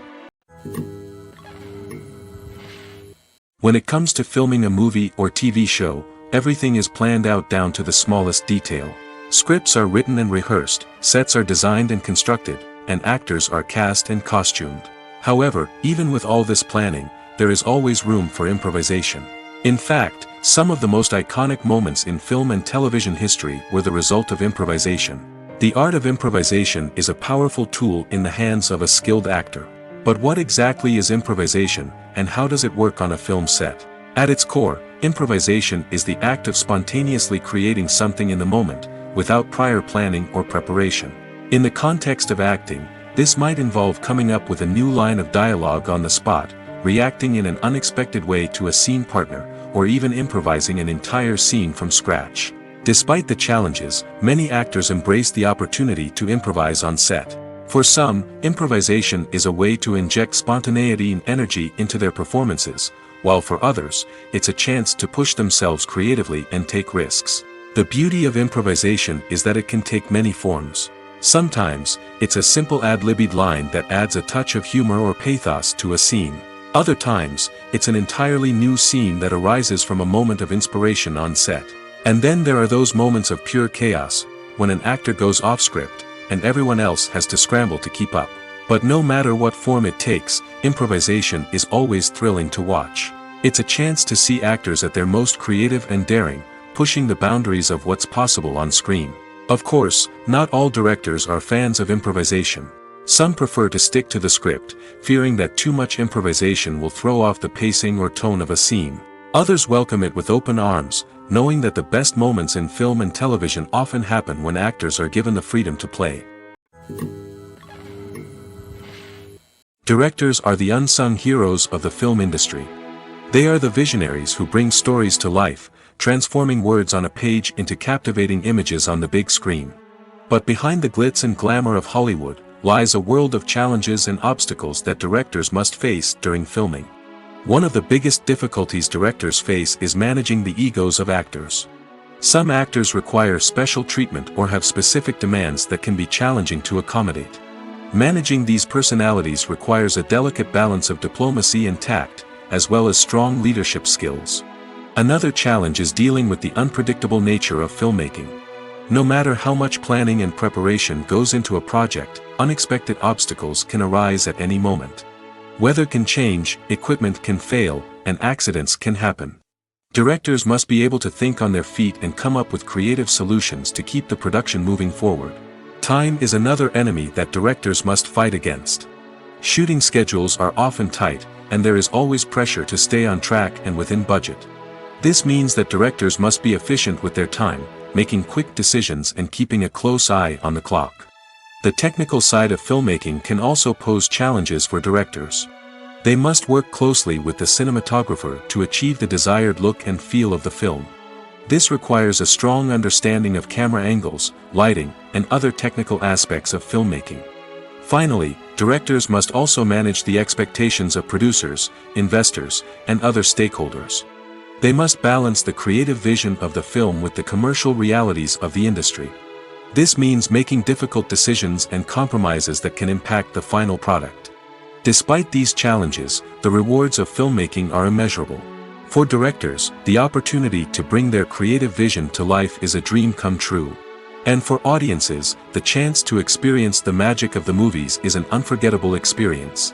When it comes to filming a movie or TV show, everything is planned out down to the smallest detail. Scripts are written and rehearsed, sets are designed and constructed, and actors are cast and costumed. However, even with all this planning, there is always room for improvisation. In fact, some of the most iconic moments in film and television history were the result of improvisation. The art of improvisation is a powerful tool in the hands of a skilled actor. But what exactly is improvisation, and how does it work on a film set? At its core, improvisation is the act of spontaneously creating something in the moment, without prior planning or preparation. In the context of acting, this might involve coming up with a new line of dialogue on the spot, reacting in an unexpected way to a scene partner, or even improvising an entire scene from scratch. Despite the challenges, many actors embrace the opportunity to improvise on set. For some, improvisation is a way to inject spontaneity and energy into their performances, while for others, it's a chance to push themselves creatively and take risks. The beauty of improvisation is that it can take many forms. Sometimes, it's a simple ad-libbed line that adds a touch of humor or pathos to a scene. Other times, it's an entirely new scene that arises from a moment of inspiration on set. And then there are those moments of pure chaos, when an actor goes off script, and everyone else has to scramble to keep up. But no matter what form it takes, improvisation is always thrilling to watch. It's a chance to see actors at their most creative and daring, pushing the boundaries of what's possible on screen. Of course, not all directors are fans of improvisation. Some prefer to stick to the script, fearing that too much improvisation will throw off the pacing or tone of a scene. Others welcome it with open arms, knowing that the best moments in film and television often happen when actors are given the freedom to play. Directors are the unsung heroes of the film industry. They are the visionaries who bring stories to life, transforming words on a page into captivating images on the big screen. But behind the glitz and glamour of Hollywood lies a world of challenges and obstacles that directors must face during filming. One of the biggest difficulties directors face is managing the egos of actors. Some actors require special treatment or have specific demands that can be challenging to accommodate. Managing these personalities requires a delicate balance of diplomacy and tact, as well as strong leadership skills. Another challenge is dealing with the unpredictable nature of filmmaking. No matter how much planning and preparation goes into a project, unexpected obstacles can arise at any moment. Weather can change, equipment can fail, and accidents can happen. Directors must be able to think on their feet and come up with creative solutions to keep the production moving forward. Time is another enemy that directors must fight against. Shooting schedules are often tight, and there is always pressure to stay on track and within budget. This means that directors must be efficient with their time, making quick decisions and keeping a close eye on the clock. The technical side of filmmaking can also pose challenges for directors. They must work closely with the cinematographer to achieve the desired look and feel of the film. This requires a strong understanding of camera angles, lighting, and other technical aspects of filmmaking. Finally, directors must also manage the expectations of producers, investors, and other stakeholders. They must balance the creative vision of the film with the commercial realities of the industry. This means making difficult decisions and compromises that can impact the final product. Despite these challenges, the rewards of filmmaking are immeasurable. For directors, the opportunity to bring their creative vision to life is a dream come true. And for audiences, the chance to experience the magic of the movies is an unforgettable experience.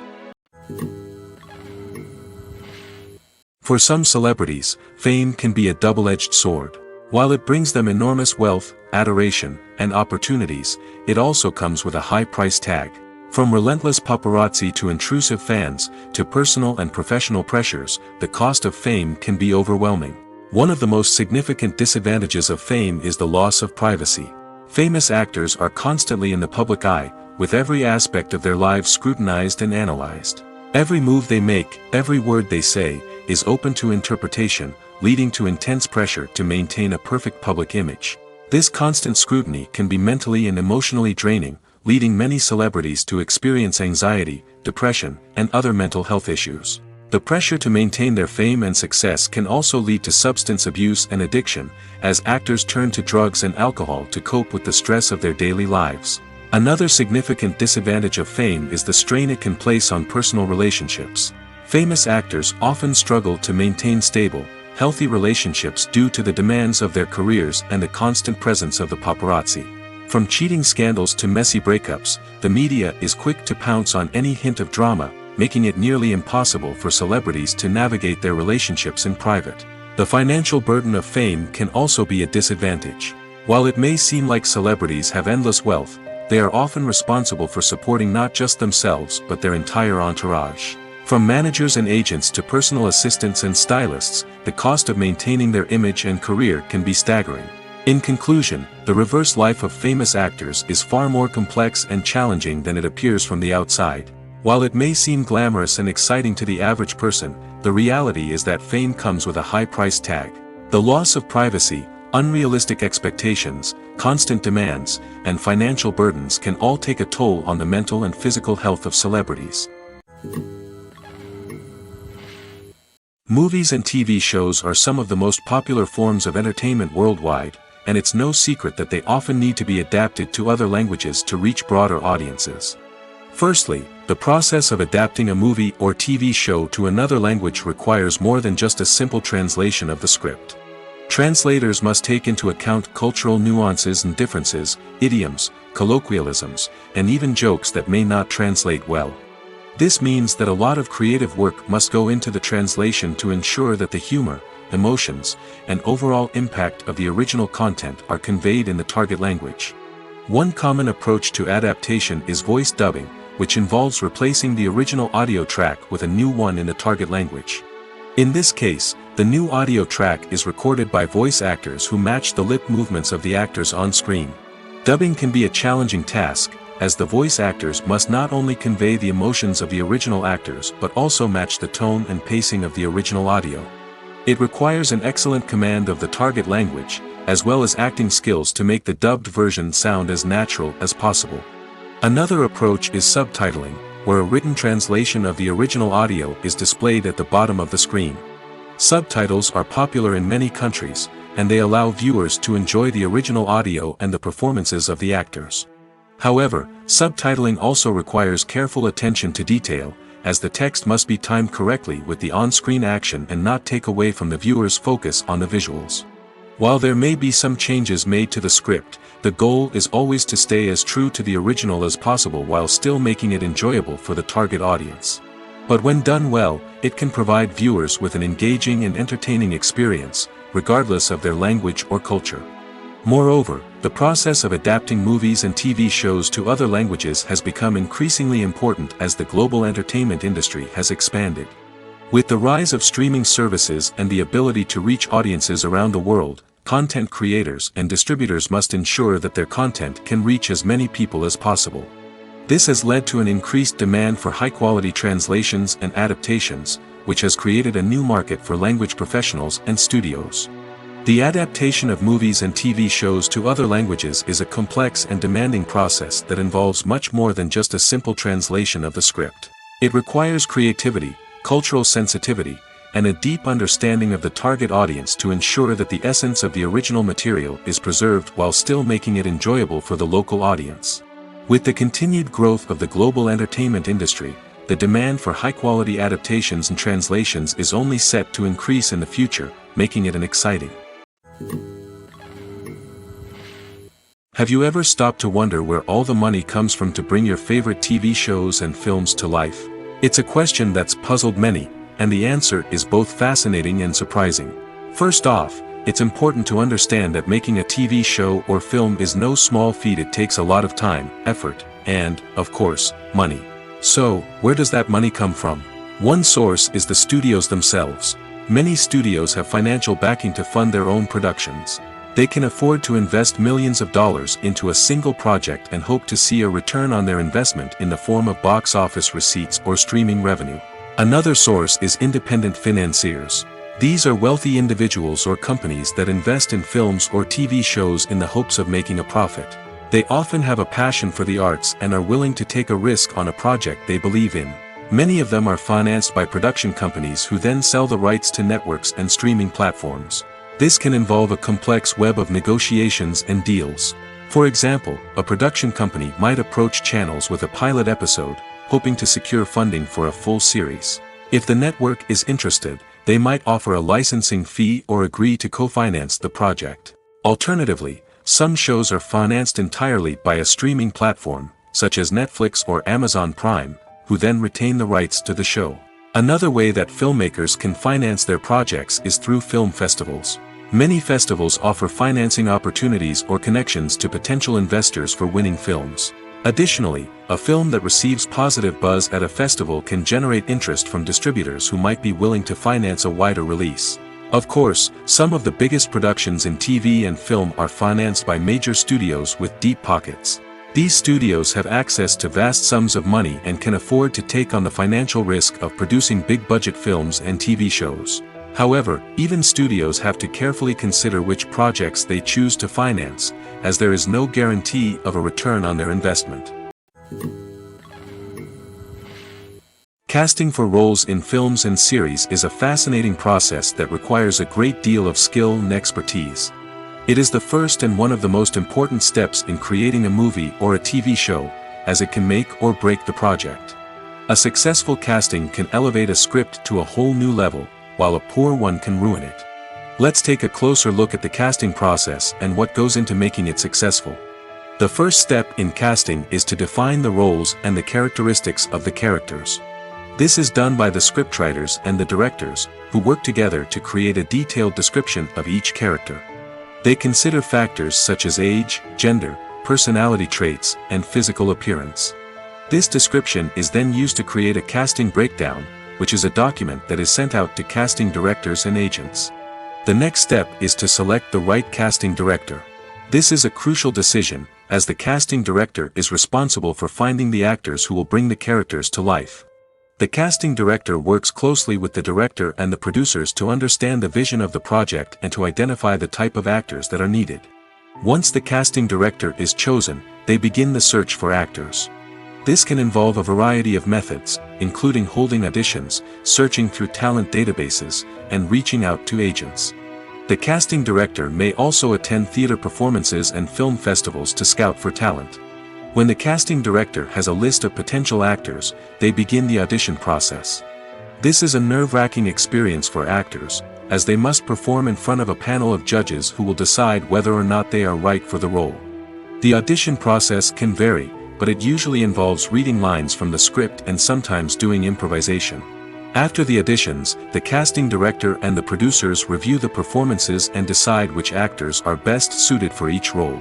For some celebrities, fame can be a double-edged sword. While it brings them enormous wealth, adoration, and opportunities, it also comes with a high price tag. From relentless paparazzi to intrusive fans, to personal and professional pressures, the cost of fame can be overwhelming. One of the most significant disadvantages of fame is the loss of privacy. Famous actors are constantly in the public eye, with every aspect of their lives scrutinized and analyzed. Every move they make, every word they say, is open to interpretation, leading to intense pressure to maintain a perfect public image. This constant scrutiny can be mentally and emotionally draining, leading many celebrities to experience anxiety, depression, and other mental health issues. The pressure to maintain their fame and success can also lead to substance abuse and addiction, as actors turn to drugs and alcohol to cope with the stress of their daily lives. Another significant disadvantage of fame is the strain it can place on personal relationships. Famous actors often struggle to maintain stable, healthy relationships due to the demands of their careers and the constant presence of the paparazzi. From cheating scandals to messy breakups, the media is quick to pounce on any hint of drama, making it nearly impossible for celebrities to navigate their relationships in private. The financial burden of fame can also be a disadvantage. While it may seem like celebrities have endless wealth, they are often responsible for supporting not just themselves but their entire entourage. From managers and agents to personal assistants and stylists, the cost of maintaining their image and career can be staggering. In conclusion, the reverse life of famous actors is far more complex and challenging than it appears from the outside. While it may seem glamorous and exciting to the average person, the reality is that fame comes with a high price tag. The loss of privacy, unrealistic expectations, constant demands, and financial burdens can all take a toll on the mental and physical health of celebrities. Movies and TV shows are some of the most popular forms of entertainment worldwide, and it's no secret that they often need to be adapted to other languages to reach broader audiences. Firstly, the process of adapting a movie or TV show to another language requires more than just a simple translation of the script. Translators must take into account cultural nuances and differences, idioms, colloquialisms, and even jokes that may not translate well. This means that a lot of creative work must go into the translation to ensure that the humor, emotions, and overall impact of the original content are conveyed in the target language. One common approach to adaptation is voice dubbing, which involves replacing the original audio track with a new one in the target language. In this case, the new audio track is recorded by voice actors who match the lip movements of the actors on screen. Dubbing can be a challenging task, as the voice actors must not only convey the emotions of the original actors but also match the tone and pacing of the original audio. It requires an excellent command of the target language, as well as acting skills to make the dubbed version sound as natural as possible. Another approach is subtitling, where a written translation of the original audio is displayed at the bottom of the screen. Subtitles are popular in many countries, and they allow viewers to enjoy the original audio and the performances of the actors. However, subtitling also requires careful attention to detail, as the text must be timed correctly with the on-screen action and not take away from the viewer's focus on the visuals. While there may be some changes made to the script, the goal is always to stay as true to the original as possible while still making it enjoyable for the target audience. But when done well, it can provide viewers with an engaging and entertaining experience, regardless of their language or culture. Moreover, the process of adapting movies and TV shows to other languages has become increasingly important as the global entertainment industry has expanded. With the rise of streaming services and the ability to reach audiences around the world, content creators and distributors must ensure that their content can reach as many people as possible. This has led to an increased demand for high-quality translations and adaptations, which has created a new market for language professionals and studios. The adaptation of movies and TV shows to other languages is a complex and demanding process that involves much more than just a simple translation of the script. It requires creativity, cultural sensitivity, and a deep understanding of the target audience to ensure that the essence of the original material is preserved while still making it enjoyable for the local audience. With the continued growth of the global entertainment industry, the demand for high-quality adaptations and translations is only set to increase in the future, making it an exciting. Have you ever stopped to wonder where all the money comes from to bring your favorite TV shows and films to life? It's a question that's puzzled many, and the answer is both fascinating and surprising. First off, it's important to understand that making a TV show or film is no small feat. It takes a lot of time, effort, and, of course, money. So, where does that money come from? One source is the studios themselves. Many studios have financial backing to fund their own productions. They can afford to invest millions of dollars into a single project and hope to see a return on their investment in the form of box office receipts or streaming revenue. Another source is independent financiers. These are wealthy individuals or companies that invest in films or TV shows in the hopes of making a profit. They often have a passion for the arts and are willing to take a risk on a project they believe in. Many of them are financed by production companies who then sell the rights to networks and streaming platforms. This can involve a complex web of negotiations and deals. For example, a production company might approach channels with a pilot episode, hoping to secure funding for a full series. If the network is interested, they might offer a licensing fee or agree to co-finance the project. Alternatively, some shows are financed entirely by a streaming platform, such as Netflix or Amazon Prime, who then retain the rights to the show. Another way that filmmakers can finance their projects is through film festivals. Many festivals offer financing opportunities or connections to potential investors for winning films. Additionally, a film that receives positive buzz at a festival can generate interest from distributors who might be willing to finance a wider release. Of course, some of the biggest productions in TV and film are financed by major studios with deep pockets. These studios have access to vast sums of money and can afford to take on the financial risk of producing big-budget films and TV shows. However, even studios have to carefully consider which projects they choose to finance, as there is no guarantee of a return on their investment. Casting for roles in films and series is a fascinating process that requires a great deal of skill and expertise. It is the first and one of the most important steps in creating a movie or a TV show, as it can make or break the project. A successful casting can elevate a script to a whole new level, while a poor one can ruin it. Let's take a closer look at the casting process and what goes into making it successful. The first step in casting is to define the roles and the characteristics of the characters. This is done by the scriptwriters and the directors, who work together to create a detailed description of each character. They consider factors such as age, gender, personality traits, and physical appearance. This description is then used to create a casting breakdown, which is a document that is sent out to casting directors and agents. The next step is to select the right casting director. This is a crucial decision, as the casting director is responsible for finding the actors who will bring the characters to life. The casting director works closely with the director and the producers to understand the vision of the project and to identify the type of actors that are needed. Once the casting director is chosen, they begin the search for actors. This can involve a variety of methods, including holding auditions, searching through talent databases, and reaching out to agents. The casting director may also attend theater performances and film festivals to scout for talent. When the casting director has a list of potential actors, they begin the audition process. This is a nerve-wracking experience for actors, as they must perform in front of a panel of judges who will decide whether or not they are right for the role. The audition process can vary, but it usually involves reading lines from the script and sometimes doing improvisation. After the auditions, the casting director and the producers review the performances and decide which actors are best suited for each role.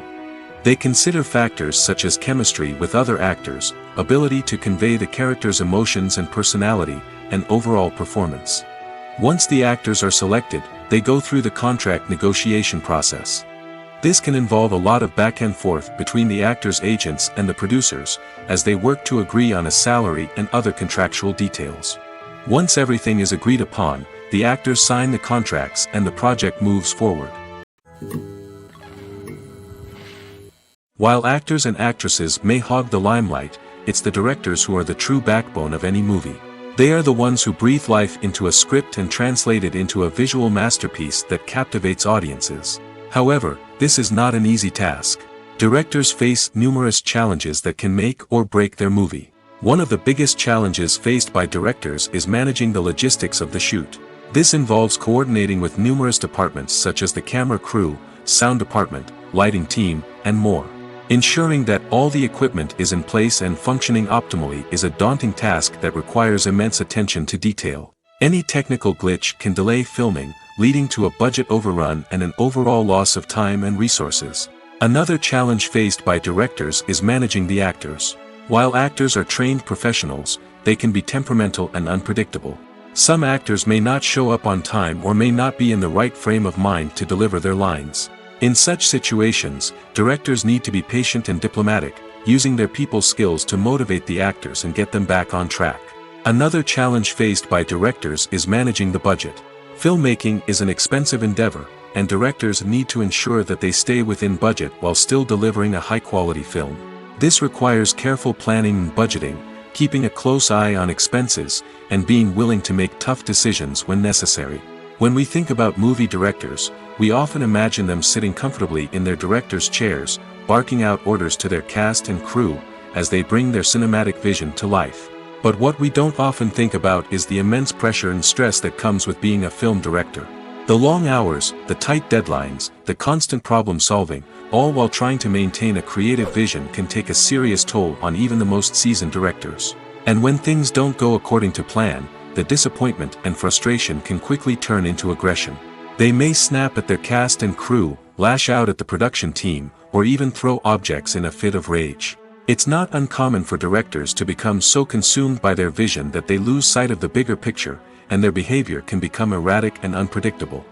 They consider factors such as chemistry with other actors, ability to convey the character's emotions and personality, and overall performance. Once the actors are selected, they go through the contract negotiation process. This can involve a lot of back and forth between the actors' agents and the producers, as they work to agree on a salary and other contractual details. Once everything is agreed upon, the actors sign the contracts and the project moves forward. While actors and actresses may hog the limelight, it's the directors who are the true backbone of any movie. They are the ones who breathe life into a script and translate it into a visual masterpiece that captivates audiences. However, this is not an easy task. Directors face numerous challenges that can make or break their movie. One of the biggest challenges faced by directors is managing the logistics of the shoot. This involves coordinating with numerous departments such as the camera crew, sound department, lighting team, and more. Ensuring that all the equipment is in place and functioning optimally is a daunting task that requires immense attention to detail. Any technical glitch can delay filming, leading to a budget overrun and an overall loss of time and resources. Another challenge faced by directors is managing the actors. While actors are trained professionals, they can be temperamental and unpredictable. Some actors may not show up on time or may not be in the right frame of mind to deliver their lines. In such situations, directors need to be patient and diplomatic, using their people skills to motivate the actors and get them back on track. Another challenge faced by directors is managing the budget. Filmmaking is an expensive endeavor, and directors need to ensure that they stay within budget while still delivering a high-quality film. This requires careful planning and budgeting, keeping a close eye on expenses, and being willing to make tough decisions when necessary. When we think about movie directors, we often imagine them sitting comfortably in their director's chairs, barking out orders to their cast and crew, as they bring their cinematic vision to life. But what we don't often think about is the immense pressure and stress that comes with being a film director. The long hours, the tight deadlines, the constant problem solving, all while trying to maintain a creative vision can take a serious toll on even the most seasoned directors. And when things don't go according to plan, the disappointment and frustration can quickly turn into aggression. They may snap at their cast and crew, lash out at the production team, or even throw objects in a fit of rage. It's not uncommon for directors to become so consumed by their vision that they lose sight of the bigger picture, and their behavior can become erratic and unpredictable.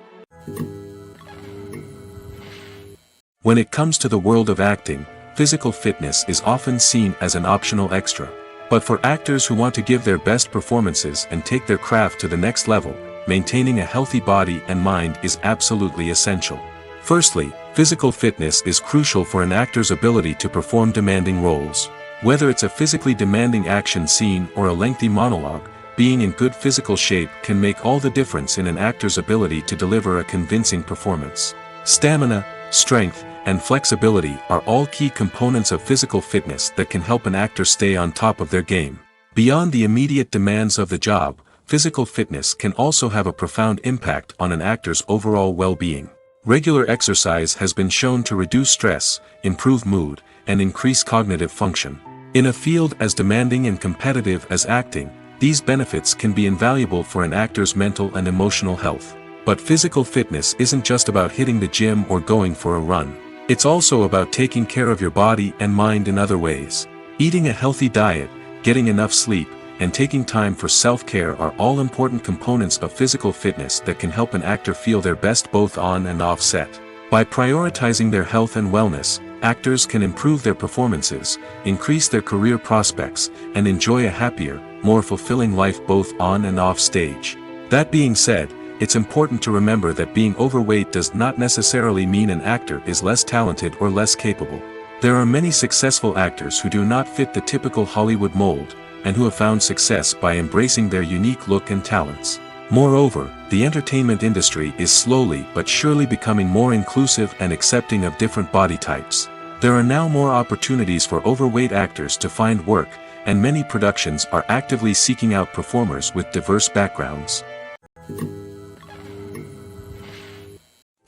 When it comes to the world of acting, physical fitness is often seen as an optional extra. But for actors who want to give their best performances and take their craft to the next level, maintaining a healthy body and mind is absolutely essential. Firstly, physical fitness is crucial for an actor's ability to perform demanding roles. Whether it's a physically demanding action scene or a lengthy monologue, being in good physical shape can make all the difference in an actor's ability to deliver a convincing performance. Stamina, strength, and flexibility are all key components of physical fitness that can help an actor stay on top of their game. Beyond the immediate demands of the job, physical fitness can also have a profound impact on an actor's overall well-being. Regular exercise has been shown to reduce stress, improve mood, and increase cognitive function. In a field as demanding and competitive as acting, These benefits can be invaluable for an actor's mental and emotional health. But physical fitness isn't just about hitting the gym or going for a run. It's also about taking care of your body and mind in other ways. Eating a healthy diet, getting enough sleep, and taking time for self-care are all important components of physical fitness that can help an actor feel their best both on and off set. By prioritizing their health and wellness, actors can improve their performances, increase their career prospects, and enjoy a happier, more fulfilling life both on and off stage. That being said, it's important to remember that being overweight does not necessarily mean an actor is less talented or less capable. There are many successful actors who do not fit the typical Hollywood mold, and who have found success by embracing their unique look and talents. Moreover, the entertainment industry is slowly but surely becoming more inclusive and accepting of different body types. There are now more opportunities for overweight actors to find work, and many productions are actively seeking out performers with diverse backgrounds.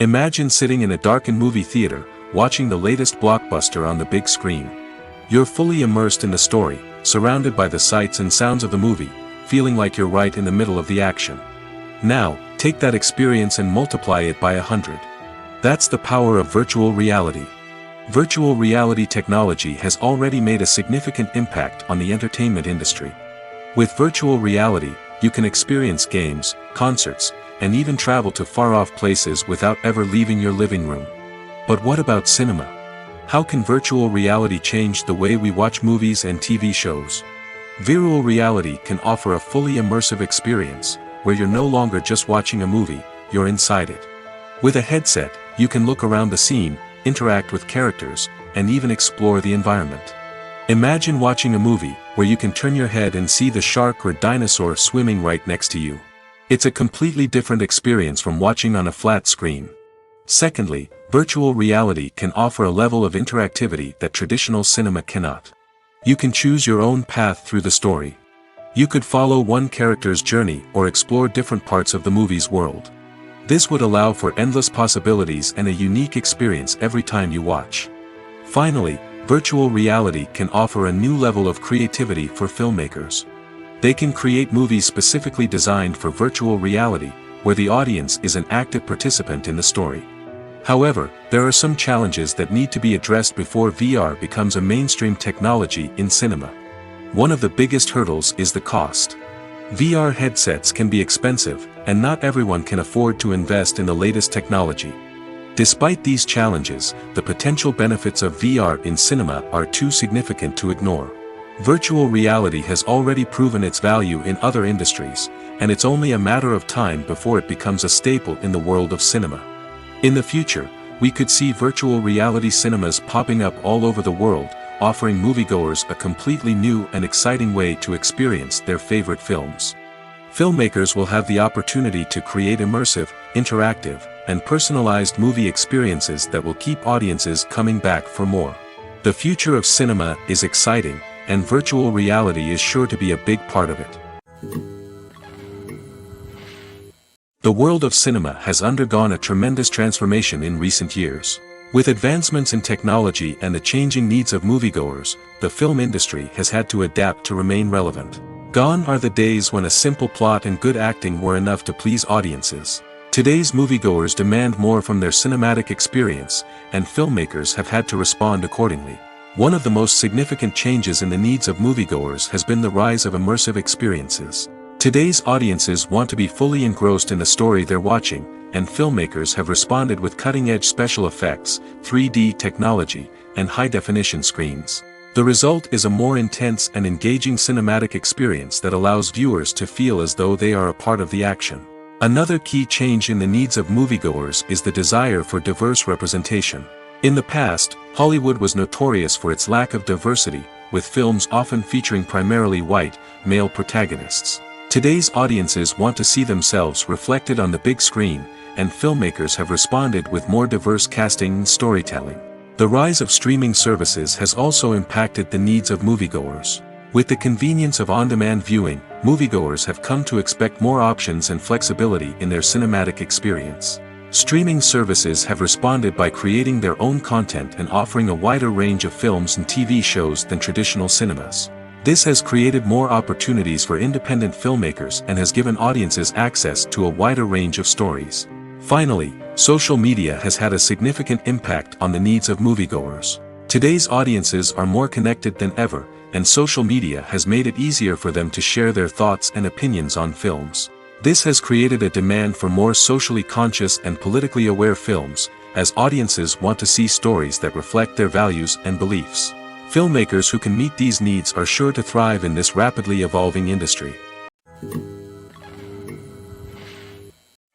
Imagine sitting in a darkened movie theater, watching the latest blockbuster on the big screen. You're fully immersed in the story, surrounded by the sights and sounds of the movie, feeling like you're right in the middle of the action. Now, take that experience and multiply it by 100. That's the power of virtual reality. Virtual reality technology has already made a significant impact on the entertainment industry. With virtual reality, you can experience games, concerts, and even travel to far-off places without ever leaving your living room. But what about cinema? How can virtual reality change the way we watch movies and TV shows? Virtual reality can offer a fully immersive experience, where you're no longer just watching a movie, you're inside it. With a headset, you can look around the scene, interact with characters, and even explore the environment. Imagine watching a movie, where you can turn your head and see the shark or dinosaur swimming right next to you. It's a completely different experience from watching on a flat screen. Secondly, virtual reality can offer a level of interactivity that traditional cinema cannot. You can choose your own path through the story. You could follow one character's journey or explore different parts of the movie's world. This would allow for endless possibilities and a unique experience every time you watch. Finally, virtual reality can offer a new level of creativity for filmmakers. They can create movies specifically designed for virtual reality, where the audience is an active participant in the story. However, there are some challenges that need to be addressed before VR becomes a mainstream technology in cinema. One of the biggest hurdles is the cost. VR headsets can be expensive, and not everyone can afford to invest in the latest technology. Despite these challenges, the potential benefits of VR in cinema are too significant to ignore. Virtual reality has already proven its value in other industries, and it's only a matter of time before it becomes a staple in the world of cinema. In the future, we could see virtual reality cinemas popping up all over the world, offering moviegoers a completely new and exciting way to experience their favorite films. Filmmakers will have the opportunity to create immersive, interactive, and personalized movie experiences that will keep audiences coming back for more. The future of cinema is exciting, and virtual reality is sure to be a big part of it. The world of cinema has undergone a tremendous transformation in recent years. With advancements in technology and the changing needs of moviegoers, the film industry has had to adapt to remain relevant. Gone are the days when a simple plot and good acting were enough to please audiences. Today's moviegoers demand more from their cinematic experience, and filmmakers have had to respond accordingly. One of the most significant changes in the needs of moviegoers has been the rise of immersive experiences. Today's audiences want to be fully engrossed in the story they're watching, and filmmakers have responded with cutting-edge special effects, 3D technology, and high-definition screens. The result is a more intense and engaging cinematic experience that allows viewers to feel as though they are a part of the action. Another key change in the needs of moviegoers is the desire for diverse representation. In the past, Hollywood was notorious for its lack of diversity, with films often featuring primarily white, male protagonists. Today's audiences want to see themselves reflected on the big screen, and filmmakers have responded with more diverse casting and storytelling. The rise of streaming services has also impacted the needs of moviegoers. With the convenience of on-demand viewing, moviegoers have come to expect more options and flexibility in their cinematic experience. Streaming services have responded by creating their own content and offering a wider range of films and TV shows than traditional cinemas. This has created more opportunities for independent filmmakers and has given audiences access to a wider range of stories. Finally, social media has had a significant impact on the needs of moviegoers. Today's audiences are more connected than ever, and social media has made it easier for them to share their thoughts and opinions on films. This has created a demand for more socially conscious and politically aware films, as audiences want to see stories that reflect their values and beliefs. Filmmakers who can meet these needs are sure to thrive in this rapidly evolving industry.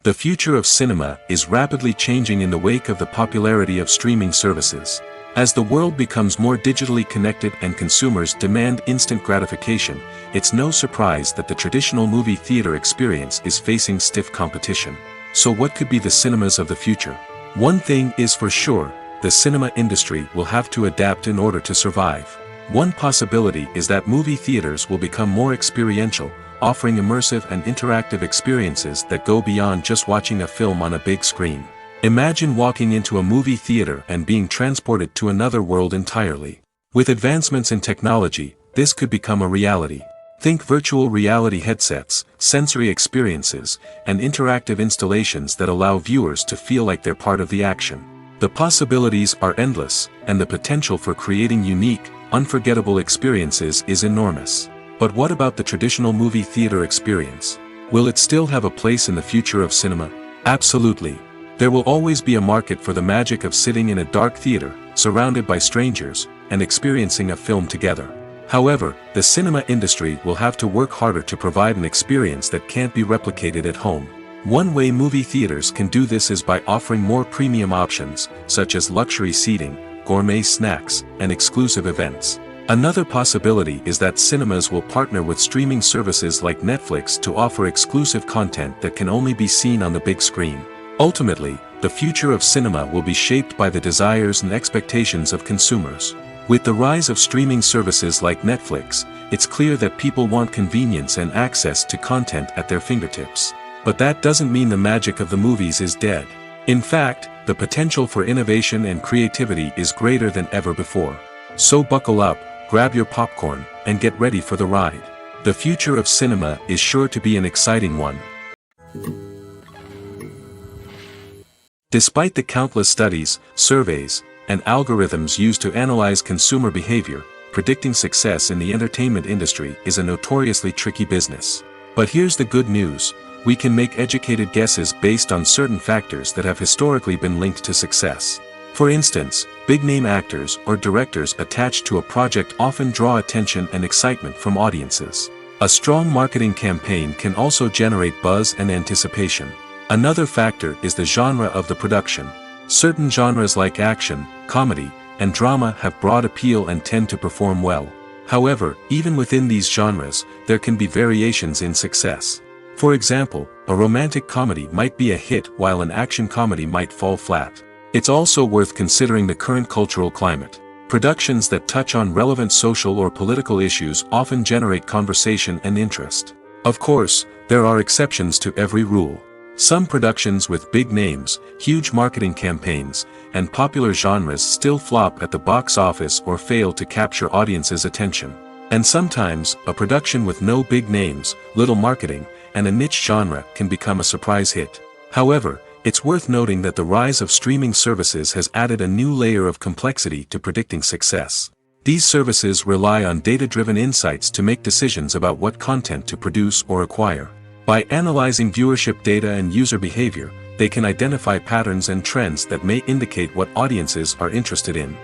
The future of cinema is rapidly changing in the wake of the popularity of streaming services. As the world becomes more digitally connected and consumers demand instant gratification, it's no surprise that the traditional movie theater experience is facing stiff competition. So what could be the cinemas of the future? One thing is for sure, the cinema industry will have to adapt in order to survive. One possibility is that movie theaters will become more experiential, offering immersive and interactive experiences that go beyond just watching a film on a big screen. Imagine walking into a movie theater and being transported to another world entirely. With advancements in technology, this could become a reality. Think virtual reality headsets, sensory experiences, and interactive installations that allow viewers to feel like they're part of the action. The possibilities are endless, and the potential for creating unique, unforgettable experiences is enormous. But what about the traditional movie theater experience? Will it still have a place in the future of cinema? Absolutely. There will always be a market for the magic of sitting in a dark theater, surrounded by strangers, and experiencing a film together. However, the cinema industry will have to work harder to provide an experience that can't be replicated at home. One way movie theaters can do this is by offering more premium options, such as luxury seating, gourmet snacks, and exclusive events. Another possibility is that cinemas will partner with streaming services like Netflix to offer exclusive content that can only be seen on the big screen. Ultimately, the future of cinema will be shaped by the desires and expectations of consumers. With the rise of streaming services like Netflix, it's clear that people want convenience and access to content at their fingertips. But that doesn't mean the magic of the movies is dead. In fact, the potential for innovation and creativity is greater than ever before. So buckle up, grab your popcorn, and get ready for the ride. The future of cinema is sure to be an exciting one. Despite the countless studies, surveys, and algorithms used to analyze consumer behavior, predicting success in the entertainment industry is a notoriously tricky business. But here's the good news: we can make educated guesses based on certain factors that have historically been linked to success. For instance, big-name actors or directors attached to a project often draw attention and excitement from audiences. A strong marketing campaign can also generate buzz and anticipation. Another factor is the genre of the production. Certain genres like action, comedy, and drama have broad appeal and tend to perform well. However, even within these genres, there can be variations in success. For example, a romantic comedy might be a hit while an action comedy might fall flat. It's also worth considering the current cultural climate. Productions that touch on relevant social or political issues often generate conversation and interest. Of course, there are exceptions to every rule. Some productions with big names, huge marketing campaigns, and popular genres still flop at the box office or fail to capture audiences' attention. And sometimes, a production with no big names, little marketing, and a niche genre can become a surprise hit. However, it's worth noting that the rise of streaming services has added a new layer of complexity to predicting success. These services rely on data-driven insights to make decisions about what content to produce or acquire. By analyzing viewership data and user behavior, they can identify patterns and trends that may indicate what audiences are interested in.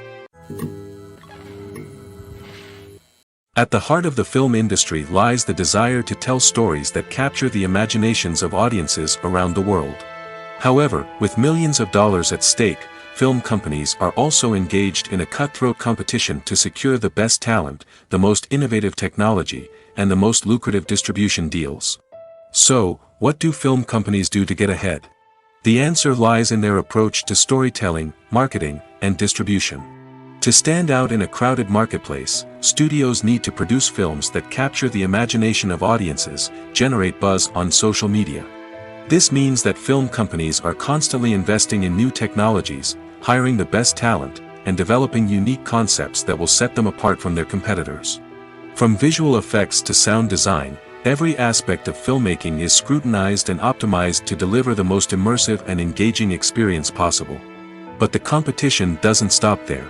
At the heart of the film industry lies the desire to tell stories that capture the imaginations of audiences around the world. However, with millions of dollars at stake, film companies are also engaged in a cutthroat competition to secure the best talent, the most innovative technology, and the most lucrative distribution deals. So, what do film companies do to get ahead? The answer lies in their approach to storytelling, marketing, and distribution. To stand out in a crowded marketplace, studios need to produce films that capture the imagination of audiences, generate buzz on social media. This means that film companies are constantly investing in new technologies, hiring the best talent, and developing unique concepts that will set them apart from their competitors. From visual effects to sound design, every aspect of filmmaking is scrutinized and optimized to deliver the most immersive and engaging experience possible. But the competition doesn't stop there.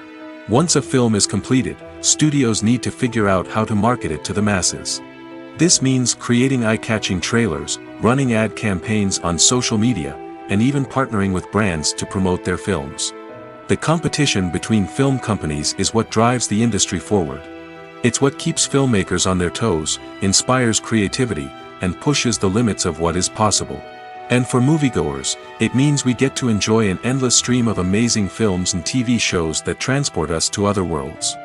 Once a film is completed, studios need to figure out how to market it to the masses. This means creating eye-catching trailers, running ad campaigns on social media, and even partnering with brands to promote their films. The competition between film companies is what drives the industry forward. It's what keeps filmmakers on their toes, inspires creativity, and pushes the limits of what is possible. And for moviegoers, it means we get to enjoy an endless stream of amazing films and TV shows that transport us to other worlds.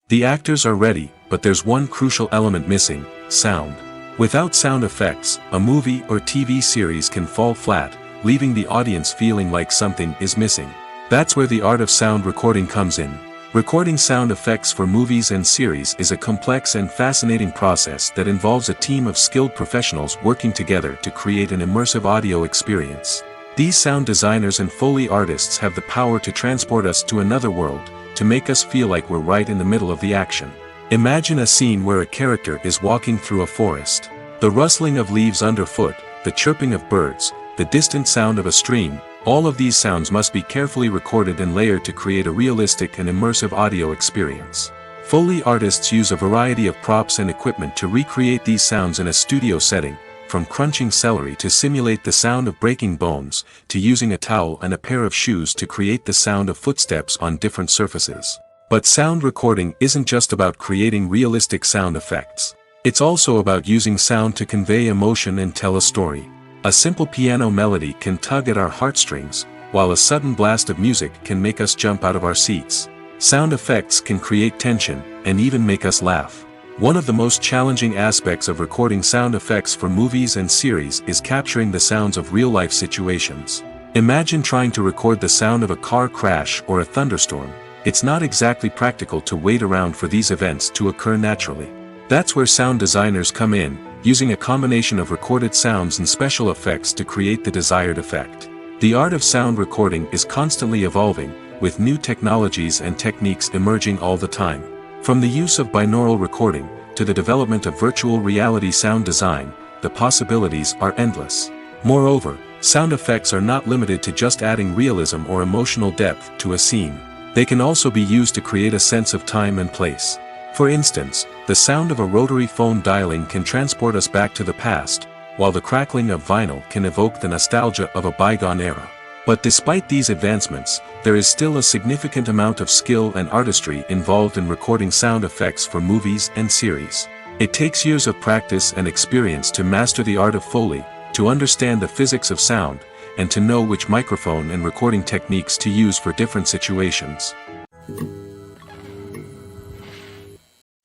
The actors are ready, but there's one crucial element missing: sound. Without sound effects, a movie or TV series can fall flat, leaving the audience feeling like something is missing. That's where the art of sound recording comes in. Recording sound effects for movies and series is a complex and fascinating process that involves a team of skilled professionals working together to create an immersive audio experience. These sound designers and Foley artists have the power to transport us to another world, to make us feel like we're right in the middle of the action. Imagine a scene where a character is walking through a forest. The rustling of leaves underfoot, the chirping of birds, the distant sound of a stream, all of these sounds must be carefully recorded and layered to create a realistic and immersive audio experience. Foley artists use a variety of props and equipment to recreate these sounds in a studio setting, from crunching celery to simulate the sound of breaking bones, to using a towel and a pair of shoes to create the sound of footsteps on different surfaces. But sound recording isn't just about creating realistic sound effects. It's also about using sound to convey emotion and tell a story. A simple piano melody can tug at our heartstrings, while a sudden blast of music can make us jump out of our seats. Sound effects can create tension, and even make us laugh. One of the most challenging aspects of recording sound effects for movies and series is capturing the sounds of real-life situations. Imagine trying to record the sound of a car crash or a thunderstorm. It's not exactly practical to wait around for these events to occur naturally. That's where sound designers come in, using a combination of recorded sounds and special effects to create the desired effect. The art of sound recording is constantly evolving, with new technologies and techniques emerging all the time. From the use of binaural recording, to the development of virtual reality sound design, the possibilities are endless. Moreover, sound effects are not limited to just adding realism or emotional depth to a scene. They can also be used to create a sense of time and place. For instance, the sound of a rotary phone dialing can transport us back to the past, while the crackling of vinyl can evoke the nostalgia of a bygone era. But despite these advancements, there is still a significant amount of skill and artistry involved in recording sound effects for movies and series. It takes years of practice and experience to master the art of Foley, to understand the physics of sound, and to know which microphone and recording techniques to use for different situations.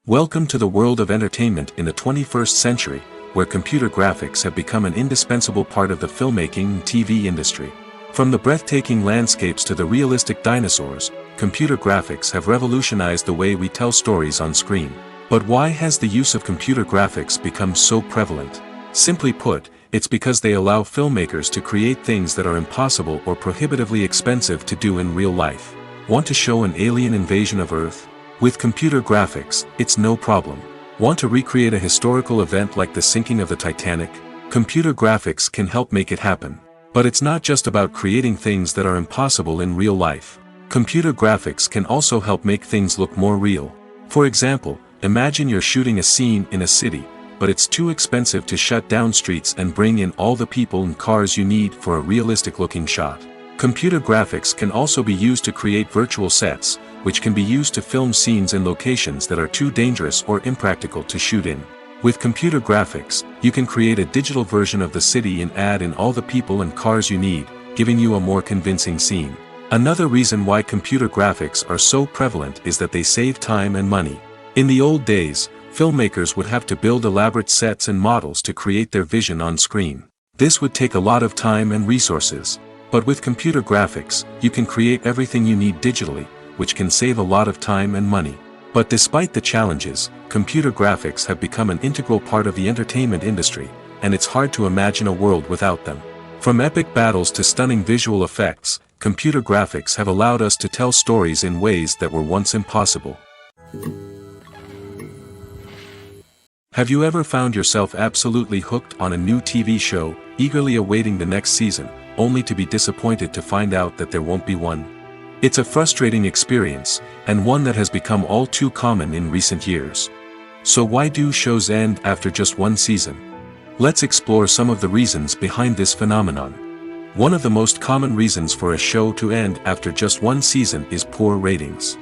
Welcome to the world of entertainment in the 21st century, where computer graphics have become an indispensable part of the filmmaking and TV industry. From the breathtaking landscapes to the realistic dinosaurs, computer graphics have revolutionized the way we tell stories on screen. But why has the use of computer graphics become so prevalent? Simply put, it's because they allow filmmakers to create things that are impossible or prohibitively expensive to do in real life. Want to show an alien invasion of Earth? With computer graphics, it's no problem. Want to recreate a historical event like the sinking of the Titanic? Computer graphics can help make it happen. But it's not just about creating things that are impossible in real life. Computer graphics can also help make things look more real. For example, imagine you're shooting a scene in a city, but it's too expensive to shut down streets and bring in all the people and cars you need for a realistic-looking shot. Computer graphics can also be used to create virtual sets, which can be used to film scenes in locations that are too dangerous or impractical to shoot in. With computer graphics, you can create a digital version of the city and add in all the people and cars you need, giving you a more convincing scene. Another reason why computer graphics are so prevalent is that they save time and money. In the old days, filmmakers would have to build elaborate sets and models to create their vision on screen. This would take a lot of time and resources. But with computer graphics, you can create everything you need digitally, which can save a lot of time and money. But despite the challenges, computer graphics have become an integral part of the entertainment industry, and it's hard to imagine a world without them. From epic battles to stunning visual effects, computer graphics have allowed us to tell stories in ways that were once impossible. Have you ever found yourself absolutely hooked on a new TV show, eagerly awaiting the next season, only to be disappointed to find out that there won't be one? It's a frustrating experience, and one that has become all too common in recent years. So why do shows end after just one season? Let's explore some of the reasons behind this phenomenon. One of the most common reasons for a show to end after just one season is poor ratings.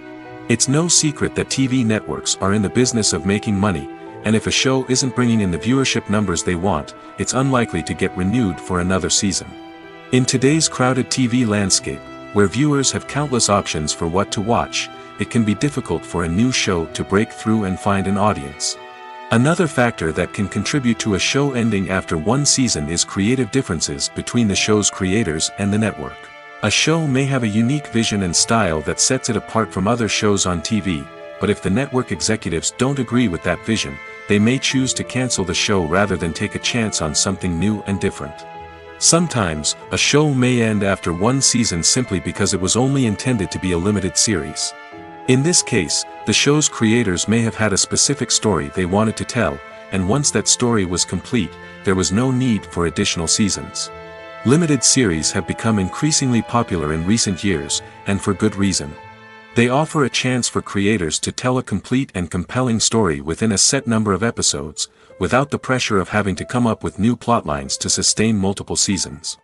It's no secret that TV networks are in the business of making money, and if a show isn't bringing in the viewership numbers they want, it's unlikely to get renewed for another season. In today's crowded TV landscape, where viewers have countless options for what to watch, it can be difficult for a new show to break through and find an audience. Another factor that can contribute to a show ending after one season is creative differences between the show's creators and the network. A show may have a unique vision and style that sets it apart from other shows on TV, but if the network executives don't agree with that vision, they may choose to cancel the show rather than take a chance on something new and different. Sometimes, a show may end after one season simply because it was only intended to be a limited series. In this case, the show's creators may have had a specific story they wanted to tell, and once that story was complete, there was no need for additional seasons. Limited series have become increasingly popular in recent years, and for good reason. They offer a chance for creators to tell a complete and compelling story within a set number of episodes, without the pressure of having to come up with new plotlines to sustain multiple seasons.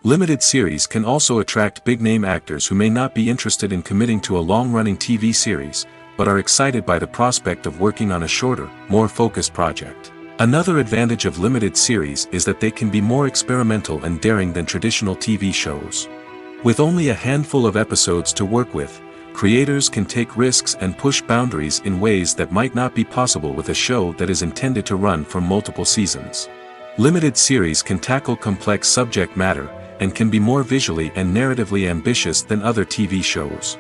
Limited series can also attract big-name actors who may not be interested in committing to a long-running TV series, but are excited by the prospect of working on a shorter, more focused project. Another advantage of limited series is that they can be more experimental and daring than traditional TV shows. With only a handful of episodes to work with, creators can take risks and push boundaries in ways that might not be possible with a show that is intended to run for multiple seasons. Limited series can tackle complex subject matter, and can be more visually and narratively ambitious than other TV shows.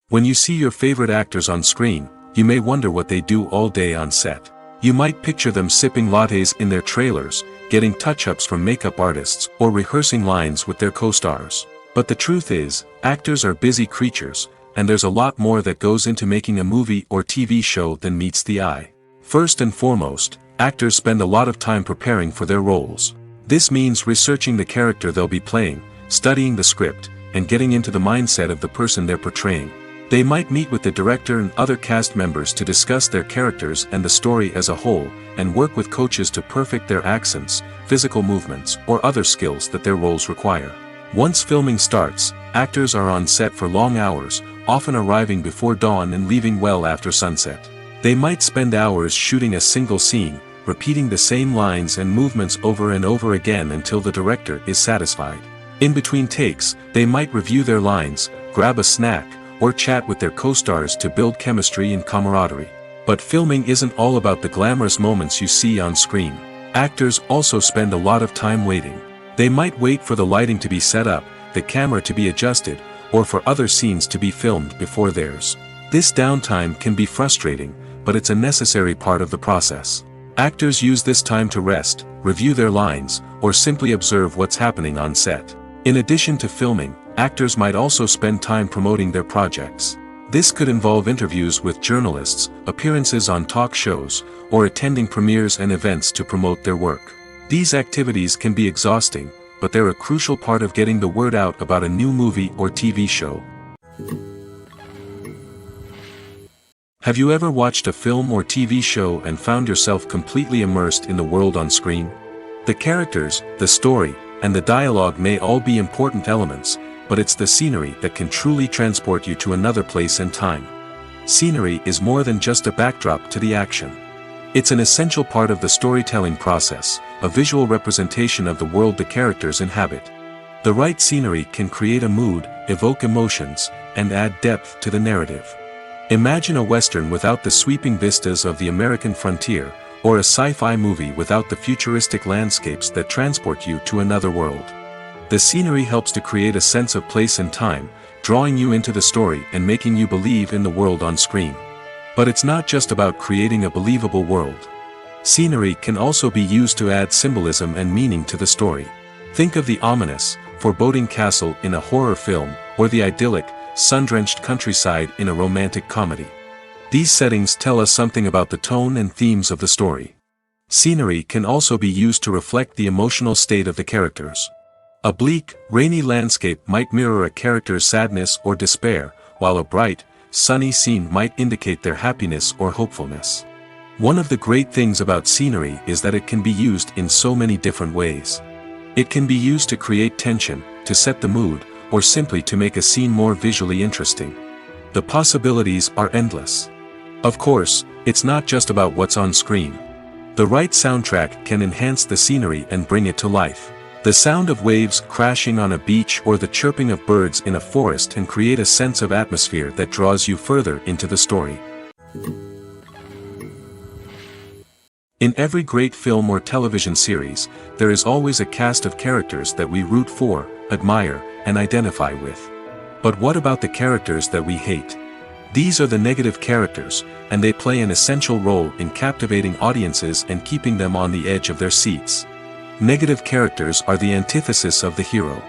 When you see your favorite actors on screen, you may wonder what they do all day on set. You might picture them sipping lattes in their trailers, getting touch-ups from makeup artists, or rehearsing lines with their co-stars. But the truth is, actors are busy creatures, and there's a lot more that goes into making a movie or TV show than meets the eye. First and foremost, actors spend a lot of time preparing for their roles. This means researching the character they'll be playing, studying the script, and getting into the mindset of the person they're portraying. They might meet with the director and other cast members to discuss their characters and the story as a whole, and work with coaches to perfect their accents, physical movements, or other skills that their roles require. Once filming starts, actors are on set for long hours, often arriving before dawn and leaving well after sunset. They might spend hours shooting a single scene, repeating the same lines and movements over and over again until the director is satisfied. In between takes, they might review their lines, grab a snack, or chat with their co-stars to build chemistry and camaraderie. But filming isn't all about the glamorous moments you see on screen. Actors also spend a lot of time waiting. They might wait for the lighting to be set up, the camera to be adjusted, or for other scenes to be filmed before theirs. This downtime can be frustrating, but it's a necessary part of the process. Actors use this time to rest, review their lines, or simply observe what's happening on set. In addition to filming, actors might also spend time promoting their projects. This could involve interviews with journalists, appearances on talk shows, or attending premieres and events to promote their work. These activities can be exhausting, but they're a crucial part of getting the word out about a new movie or TV show. Have you ever watched a film or TV show and found yourself completely immersed in the world on screen? The characters, the story, and the dialogue may all be important elements, but it's the scenery that can truly transport you to another place and time. Scenery is more than just a backdrop to the action. It's an essential part of the storytelling process, a visual representation of the world the characters inhabit. The right scenery can create a mood, evoke emotions, and add depth to the narrative. Imagine a Western without the sweeping vistas of the American frontier, or a sci-fi movie without the futuristic landscapes that transport you to another world. The scenery helps to create a sense of place and time, drawing you into the story and making you believe in the world on screen. But it's not just about creating a believable world. Scenery can also be used to add symbolism and meaning to the story. Think of the ominous, foreboding castle in a horror film, or the idyllic, sun-drenched countryside in a romantic comedy. These settings tell us something about the tone and themes of the story. Scenery can also be used to reflect the emotional state of the characters. A bleak, rainy landscape might mirror a character's sadness or despair, while a bright, sunny scene might indicate their happiness or hopefulness. One of the great things about scenery is that it can be used in so many different ways. It can be used to create tension, to set the mood, or simply to make a scene more visually interesting. The possibilities are endless. Of course, it's not just about what's on screen. The right soundtrack can enhance the scenery and bring it to life. The sound of waves crashing on a beach or the chirping of birds in a forest can create a sense of atmosphere that draws you further into the story. In every great film or television series, there is always a cast of characters that we root for, admire, and identify with. But what about the characters that we hate? These are the negative characters, and they play an essential role in captivating audiences and keeping them on the edge of their seats. Negative characters are the antithesis of the hero.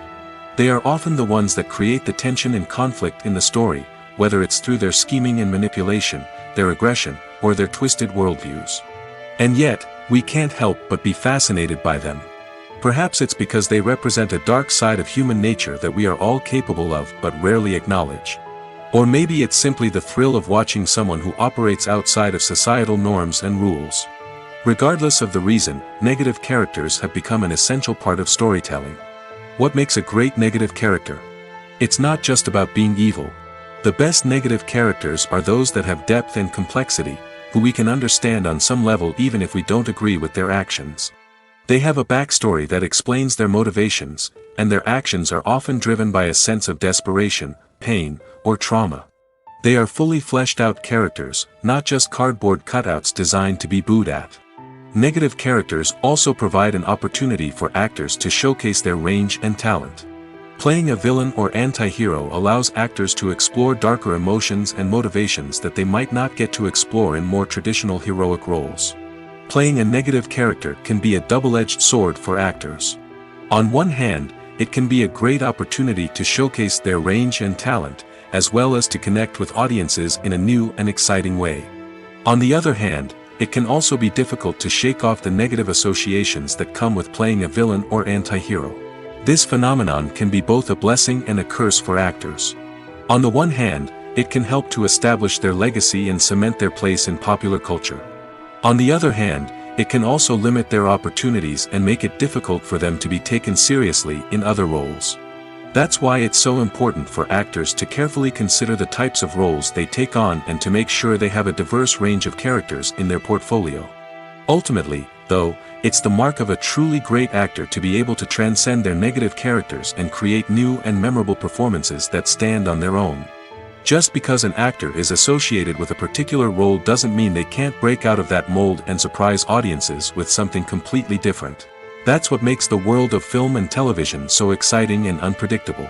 They are often the ones that create the tension and conflict in the story, whether it's through their scheming and manipulation, their aggression, or their twisted worldviews. And yet, we can't help but be fascinated by them. Perhaps it's because they represent a dark side of human nature that we are all capable of but rarely acknowledge. Or maybe it's simply the thrill of watching someone who operates outside of societal norms and rules. Regardless of the reason, negative characters have become an essential part of storytelling. What makes a great negative character? It's not just about being evil. The best negative characters are those that have depth and complexity, who we can understand on some level even if we don't agree with their actions. They have a backstory that explains their motivations, and their actions are often driven by a sense of desperation, pain, or trauma. They are fully fleshed out characters, not just cardboard cutouts designed to be booed at. Negative characters also provide an opportunity for actors to showcase their range and talent. Playing a villain or anti-hero allows actors to explore darker emotions and motivations that they might not get to explore in more traditional heroic roles. Playing a negative character can be a double-edged sword for actors. On one hand, it can be a great opportunity to showcase their range and talent, as well as to connect with audiences in a new and exciting way. On the other hand, it can also be difficult to shake off the negative associations that come with playing a villain or anti-hero. This phenomenon can be both a blessing and a curse for actors. On the one hand, it can help to establish their legacy and cement their place in popular culture. On the other hand, it can also limit their opportunities and make it difficult for them to be taken seriously in other roles. That's why it's so important for actors to carefully consider the types of roles they take on and to make sure they have a diverse range of characters in their portfolio. Ultimately, though, it's the mark of a truly great actor to be able to transcend their negative characters and create new and memorable performances that stand on their own. Just because an actor is associated with a particular role doesn't mean they can't break out of that mold and surprise audiences with something completely different. That's what makes the world of film and television so exciting and unpredictable.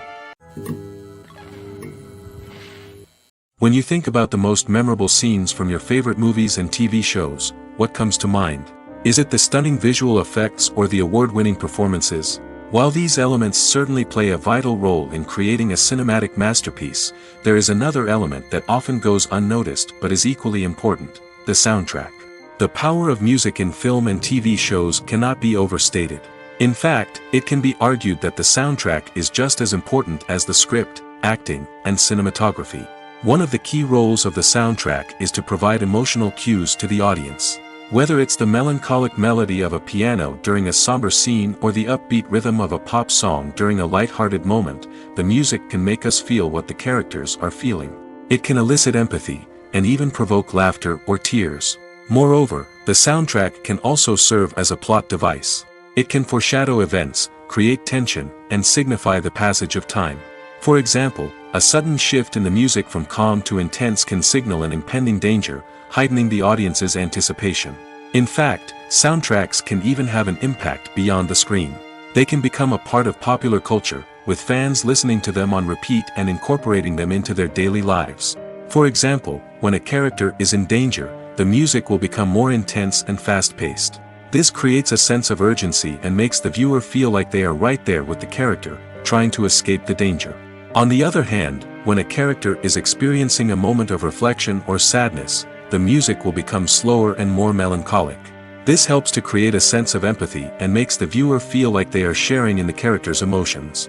When you think about the most memorable scenes from your favorite movies and TV shows, what comes to mind? Is it the stunning visual effects or the award-winning performances? While these elements certainly play a vital role in creating a cinematic masterpiece, there is another element that often goes unnoticed but is equally important: the soundtrack. The power of music in film and TV shows cannot be overstated. In fact, it can be argued that the soundtrack is just as important as the script, acting, and cinematography. One of the key roles of the soundtrack is to provide emotional cues to the audience. Whether it's the melancholic melody of a piano during a somber scene or the upbeat rhythm of a pop song during a light-hearted moment, the music can make us feel what the characters are feeling. It can elicit empathy, and even provoke laughter or tears. Moreover, the soundtrack can also serve as a plot device. It can foreshadow events, create tension, and signify the passage of time. For example, a sudden shift in the music from calm to intense can signal an impending danger, heightening the audience's anticipation. In fact, soundtracks can even have an impact beyond the screen. They can become a part of popular culture, with fans listening to them on repeat and incorporating them into their daily lives. For example, when a character is in danger, the music will become more intense and fast-paced. This creates a sense of urgency and makes the viewer feel like they are right there with the character, trying to escape the danger. On the other hand, when a character is experiencing a moment of reflection or sadness, the music will become slower and more melancholic. This helps to create a sense of empathy and makes the viewer feel like they are sharing in the character's emotions.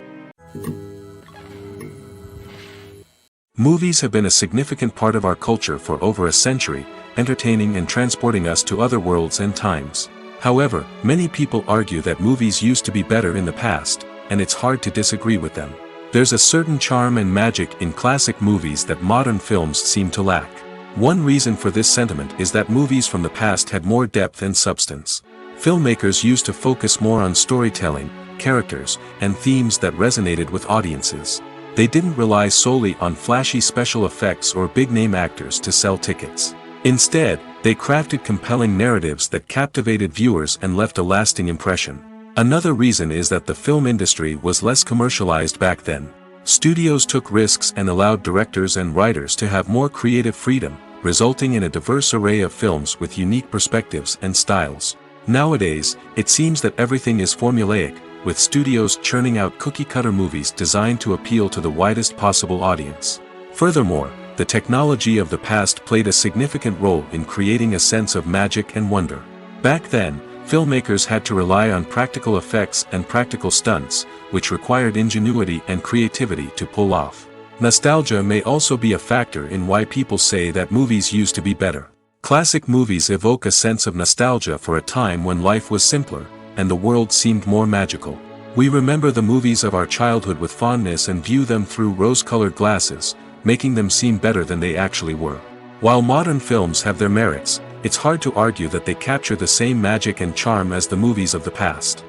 Movies have been a significant part of our culture for over a century, entertaining and transporting us to other worlds and times. However, many people argue that movies used to be better in the past, and it's hard to disagree with them. There's a certain charm and magic in classic movies that modern films seem to lack. One reason for this sentiment is that movies from the past had more depth and substance. Filmmakers used to focus more on storytelling, characters, and themes that resonated with audiences. They didn't rely solely on flashy special effects or big-name actors to sell tickets. Instead, they crafted compelling narratives that captivated viewers and left a lasting impression. Another reason is that the film industry was less commercialized back then. Studios took risks and allowed directors and writers to have more creative freedom, resulting in a diverse array of films with unique perspectives and styles. Nowadays, it seems that everything is formulaic, with studios churning out cookie-cutter movies designed to appeal to the widest possible audience. Furthermore, the technology of the past played a significant role in creating a sense of magic and wonder. Back then, filmmakers had to rely on practical effects and practical stunts, which required ingenuity and creativity to pull off. Nostalgia may also be a factor in why people say that movies used to be better. Classic movies evoke a sense of nostalgia for a time when life was simpler, and the world seemed more magical. We remember the movies of our childhood with fondness and view them through rose-colored glasses, making them seem better than they actually were. While modern films have their merits, it's hard to argue that they capture the same magic and charm as the movies of the past.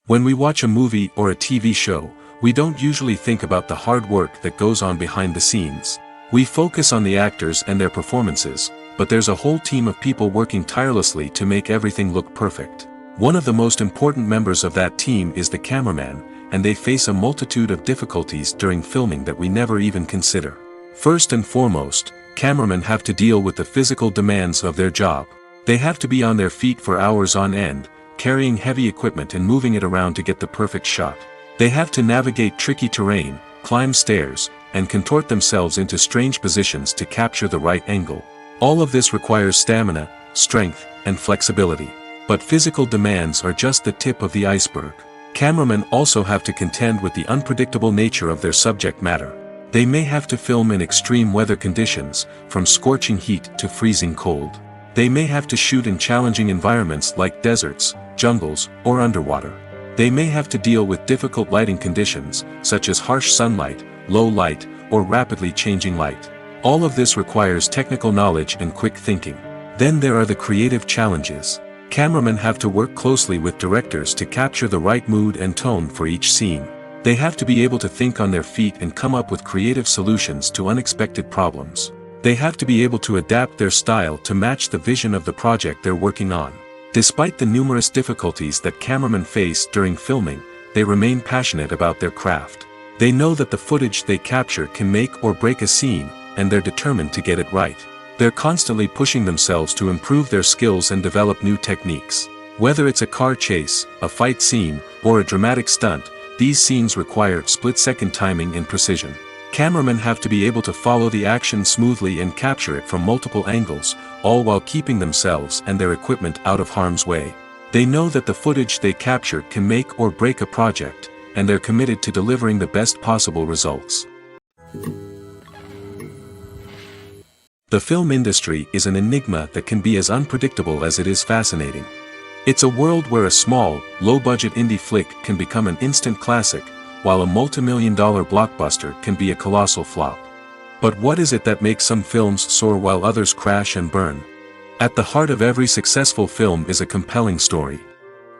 When we watch a movie or a TV show, we don't usually think about the hard work that goes on behind the scenes. We focus on the actors and their performances, but there's a whole team of people working tirelessly to make everything look perfect. One of the most important members of that team is the cameraman, and they face a multitude of difficulties during filming that we never even consider. First and foremost, cameramen have to deal with the physical demands of their job. They have to be on their feet for hours on end, carrying heavy equipment and moving it around to get the perfect shot. They have to navigate tricky terrain, climb stairs, and contort themselves into strange positions to capture the right angle. All of this requires stamina, strength, and flexibility. But physical demands are just the tip of the iceberg. Cameramen also have to contend with the unpredictable nature of their subject matter. They may have to film in extreme weather conditions, from scorching heat to freezing cold. They may have to shoot in challenging environments like deserts, jungles, or underwater. They may have to deal with difficult lighting conditions, such as harsh sunlight, low light, or rapidly changing light. All of this requires technical knowledge and quick thinking. Then there are the creative challenges. Cameramen have to work closely with directors to capture the right mood and tone for each scene. They have to be able to think on their feet and come up with creative solutions to unexpected problems. They have to be able to adapt their style to match the vision of the project they're working on. Despite the numerous difficulties that cameramen face during filming, they remain passionate about their craft. They know that the footage they capture can make or break a scene, and they're determined to get it right. They're constantly pushing themselves to improve their skills and develop new techniques. Whether it's a car chase, a fight scene, or a dramatic stunt, these scenes require split-second timing and precision. Cameramen have to be able to follow the action smoothly and capture it from multiple angles, all while keeping themselves and their equipment out of harm's way. They know that the footage they capture can make or break a project, and they're committed to delivering the best possible results. The film industry is an enigma that can be as unpredictable as it is fascinating. It's a world where a small, low-budget indie flick can become an instant classic, while a multi-million-dollar blockbuster can be a colossal flop. But what is it that makes some films soar while others crash and burn? At the heart of every successful film is a compelling story.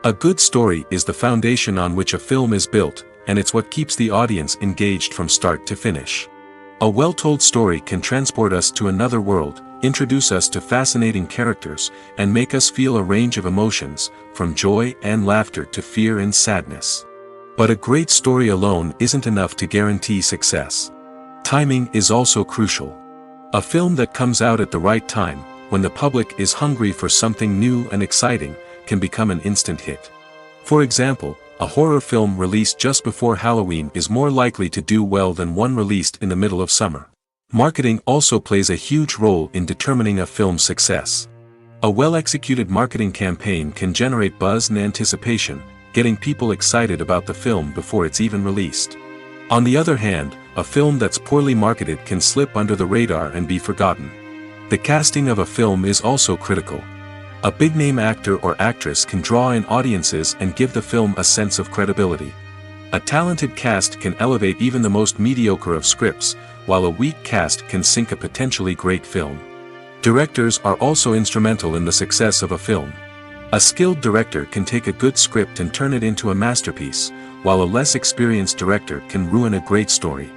A good story is the foundation on which a film is built, and it's what keeps the audience engaged from start to finish. A well-told story can transport us to another world, introduce us to fascinating characters, and make us feel a range of emotions, from joy and laughter to fear and sadness. But a great story alone isn't enough to guarantee success. Timing is also crucial. A film that comes out at the right time, when the public is hungry for something new and exciting, can become an instant hit. For example, a horror film released just before Halloween is more likely to do well than one released in the middle of summer. Marketing also plays a huge role in determining a film's success. A well-executed marketing campaign can generate buzz and anticipation, getting people excited about the film before it's even released. On the other hand, a film that's poorly marketed can slip under the radar and be forgotten. The casting of a film is also critical. A big-name actor or actress can draw in audiences and give the film a sense of credibility. A talented cast can elevate even the most mediocre of scripts, while a weak cast can sink a potentially great film. Directors are also instrumental in the success of a film. A skilled director can take a good script and turn it into a masterpiece, while a less experienced director can ruin a great story.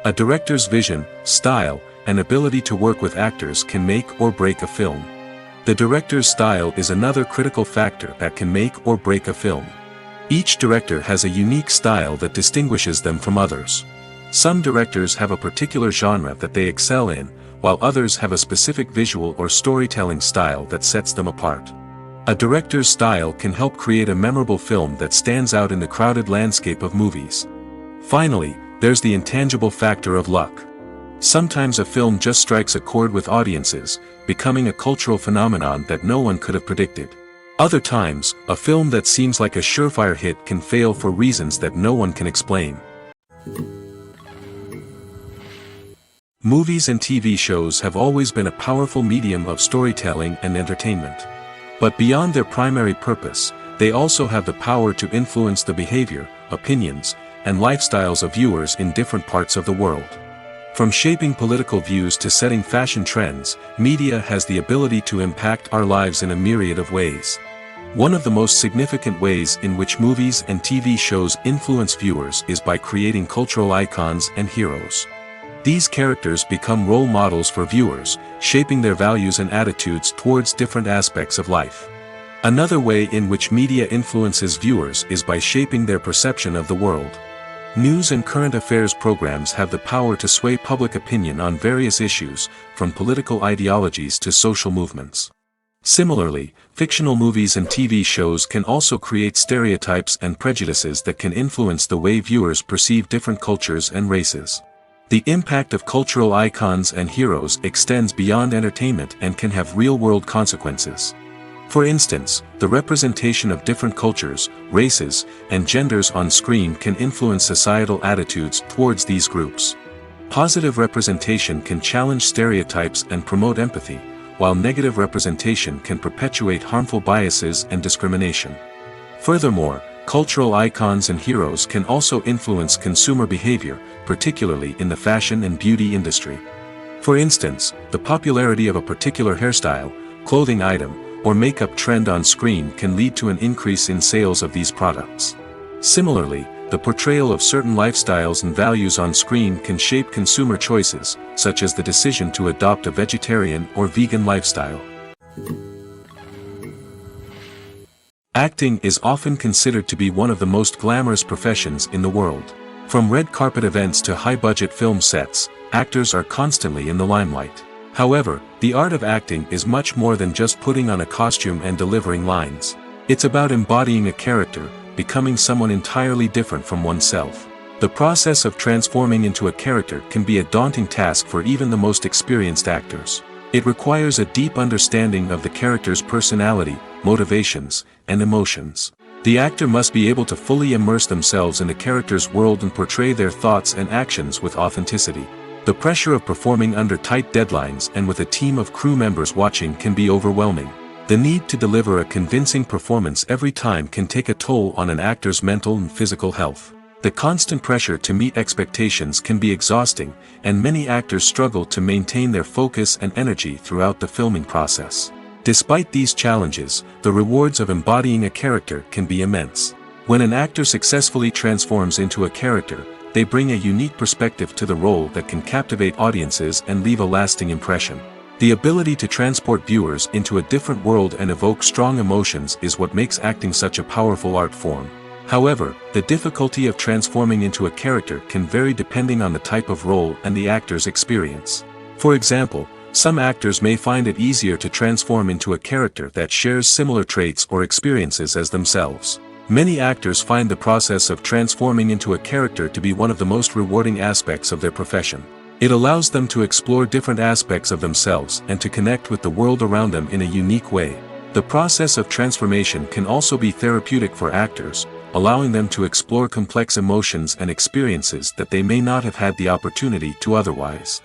A director's vision, style, and ability to work with actors can make or break a film. The director's style is another critical factor that can make or break a film. Each director has a unique style that distinguishes them from others. Some directors have a particular genre that they excel in, while others have a specific visual or storytelling style that sets them apart. A director's style can help create a memorable film that stands out in the crowded landscape of movies. Finally, there's the intangible factor of luck. Sometimes a film just strikes a chord with audiences, becoming a cultural phenomenon that no one could have predicted. Other times, a film that seems like a surefire hit can fail for reasons that no one can explain. Movies and TV shows have always been a powerful medium of storytelling and entertainment. But beyond their primary purpose, they also have the power to influence the behavior, opinions, and lifestyles of viewers in different parts of the world. From shaping political views to setting fashion trends, media has the ability to impact our lives in a myriad of ways. One of the most significant ways in which movies and TV shows influence viewers is by creating cultural icons and heroes. These characters become role models for viewers, shaping their values and attitudes towards different aspects of life. Another way in which media influences viewers is by shaping their perception of the world. News and current affairs programs have the power to sway public opinion on various issues, from political ideologies to social movements. Similarly, fictional movies and TV shows can also create stereotypes and prejudices that can influence the way viewers perceive different cultures and races. The impact of cultural icons and heroes extends beyond entertainment and can have real-world consequences. For instance, the representation of different cultures, races, and genders on screen can influence societal attitudes towards these groups. Positive representation can challenge stereotypes and promote empathy, while negative representation can perpetuate harmful biases and discrimination. Furthermore, cultural icons and heroes can also influence consumer behavior, particularly in the fashion and beauty industry. For instance, the popularity of a particular hairstyle, clothing item, or makeup trend on screen can lead to an increase in sales of these products. Similarly, the portrayal of certain lifestyles and values on screen can shape consumer choices, such as the decision to adopt a vegetarian or vegan lifestyle. Acting is often considered to be one of the most glamorous professions in the world. From red carpet events to high-budget film sets, actors are constantly in the limelight. However, the art of acting is much more than just putting on a costume and delivering lines. It's about embodying a character, becoming someone entirely different from oneself. The process of transforming into a character can be a daunting task for even the most experienced actors. It requires a deep understanding of the character's personality, motivations, and emotions. The actor must be able to fully immerse themselves in the character's world and portray their thoughts and actions with authenticity. The pressure of performing under tight deadlines and with a team of crew members watching can be overwhelming. The need to deliver a convincing performance every time can take a toll on an actor's mental and physical health. The constant pressure to meet expectations can be exhausting, and many actors struggle to maintain their focus and energy throughout the filming process. Despite these challenges, the rewards of embodying a character can be immense. When an actor successfully transforms into a character, they bring a unique perspective to the role that can captivate audiences and leave a lasting impression. The ability to transport viewers into a different world and evoke strong emotions is what makes acting such a powerful art form. However, the difficulty of transforming into a character can vary depending on the type of role and the actor's experience. For example, Some actors may find it easier to transform into a character that shares similar traits or experiences as themselves. Many actors find the process of transforming into a character to be one of the most rewarding aspects of their profession. It allows them to explore different aspects of themselves and to connect with the world around them in a unique way. The process of transformation can also be therapeutic for actors, allowing them to explore complex emotions and experiences that they may not have had the opportunity to otherwise.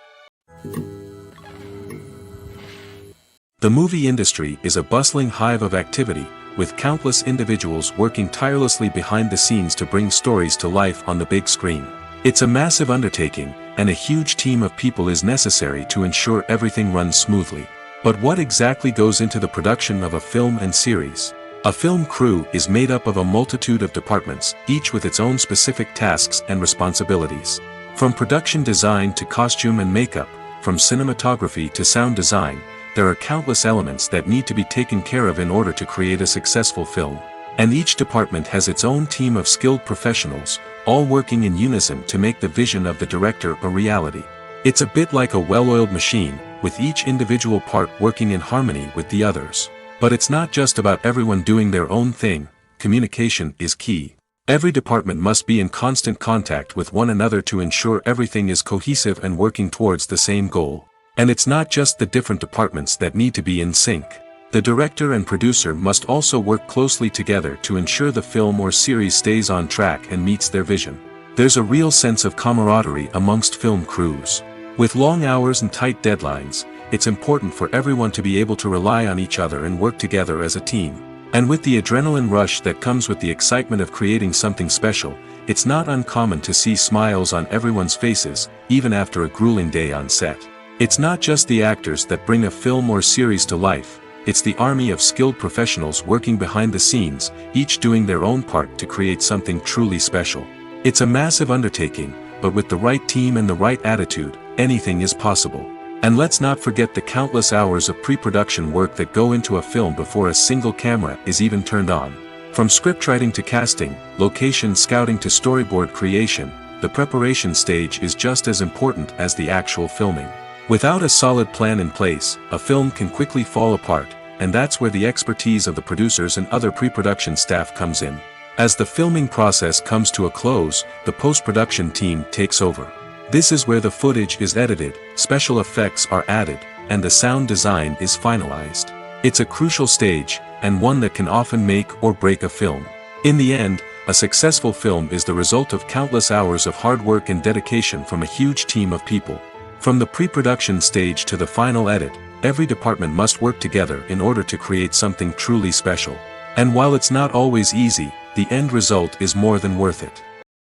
The movie industry is a bustling hive of activity, with countless individuals working tirelessly behind the scenes to bring stories to life on the big screen. It's a massive undertaking, and a huge team of people is necessary to ensure everything runs smoothly. But what exactly goes into the production of a film and series? A film crew is made up of a multitude of departments, each with its own specific tasks and responsibilities. From production design to costume and makeup, from cinematography to sound design, there are countless elements that need to be taken care of in order to create a successful film. And each department has its own team of skilled professionals, all working in unison to make the vision of the director a reality. It's a bit like a well-oiled machine, with each individual part working in harmony with the others. But it's not just about everyone doing their own thing. Communication is key. Every department must be in constant contact with one another to ensure everything is cohesive and working towards the same goal. And it's not just the different departments that need to be in sync. The director and producer must also work closely together to ensure the film or series stays on track and meets their vision. There's a real sense of camaraderie amongst film crews. With long hours and tight deadlines, it's important for everyone to be able to rely on each other and work together as a team. And with the adrenaline rush that comes with the excitement of creating something special, it's not uncommon to see smiles on everyone's faces, even after a grueling day on set. It's not just the actors that bring a film or series to life, it's the army of skilled professionals working behind the scenes, each doing their own part to create something truly special. It's a massive undertaking, but with the right team and the right attitude, anything is possible. And let's not forget the countless hours of pre-production work that go into a film before a single camera is even turned on. From scriptwriting to casting, location scouting to storyboard creation, the preparation stage is just as important as the actual filming. Without a solid plan in place, a film can quickly fall apart, and that's where the expertise of the producers and other pre-production staff comes in. As the filming process comes to a close, the post-production team takes over. This is where the footage is edited, special effects are added, and the sound design is finalized. It's a crucial stage, and one that can often make or break a film. In the end, a successful film is the result of countless hours of hard work and dedication from a huge team of people. From the pre-production stage to the final edit, every department must work together in order to create something truly special. And while it's not always easy, the end result is more than worth it.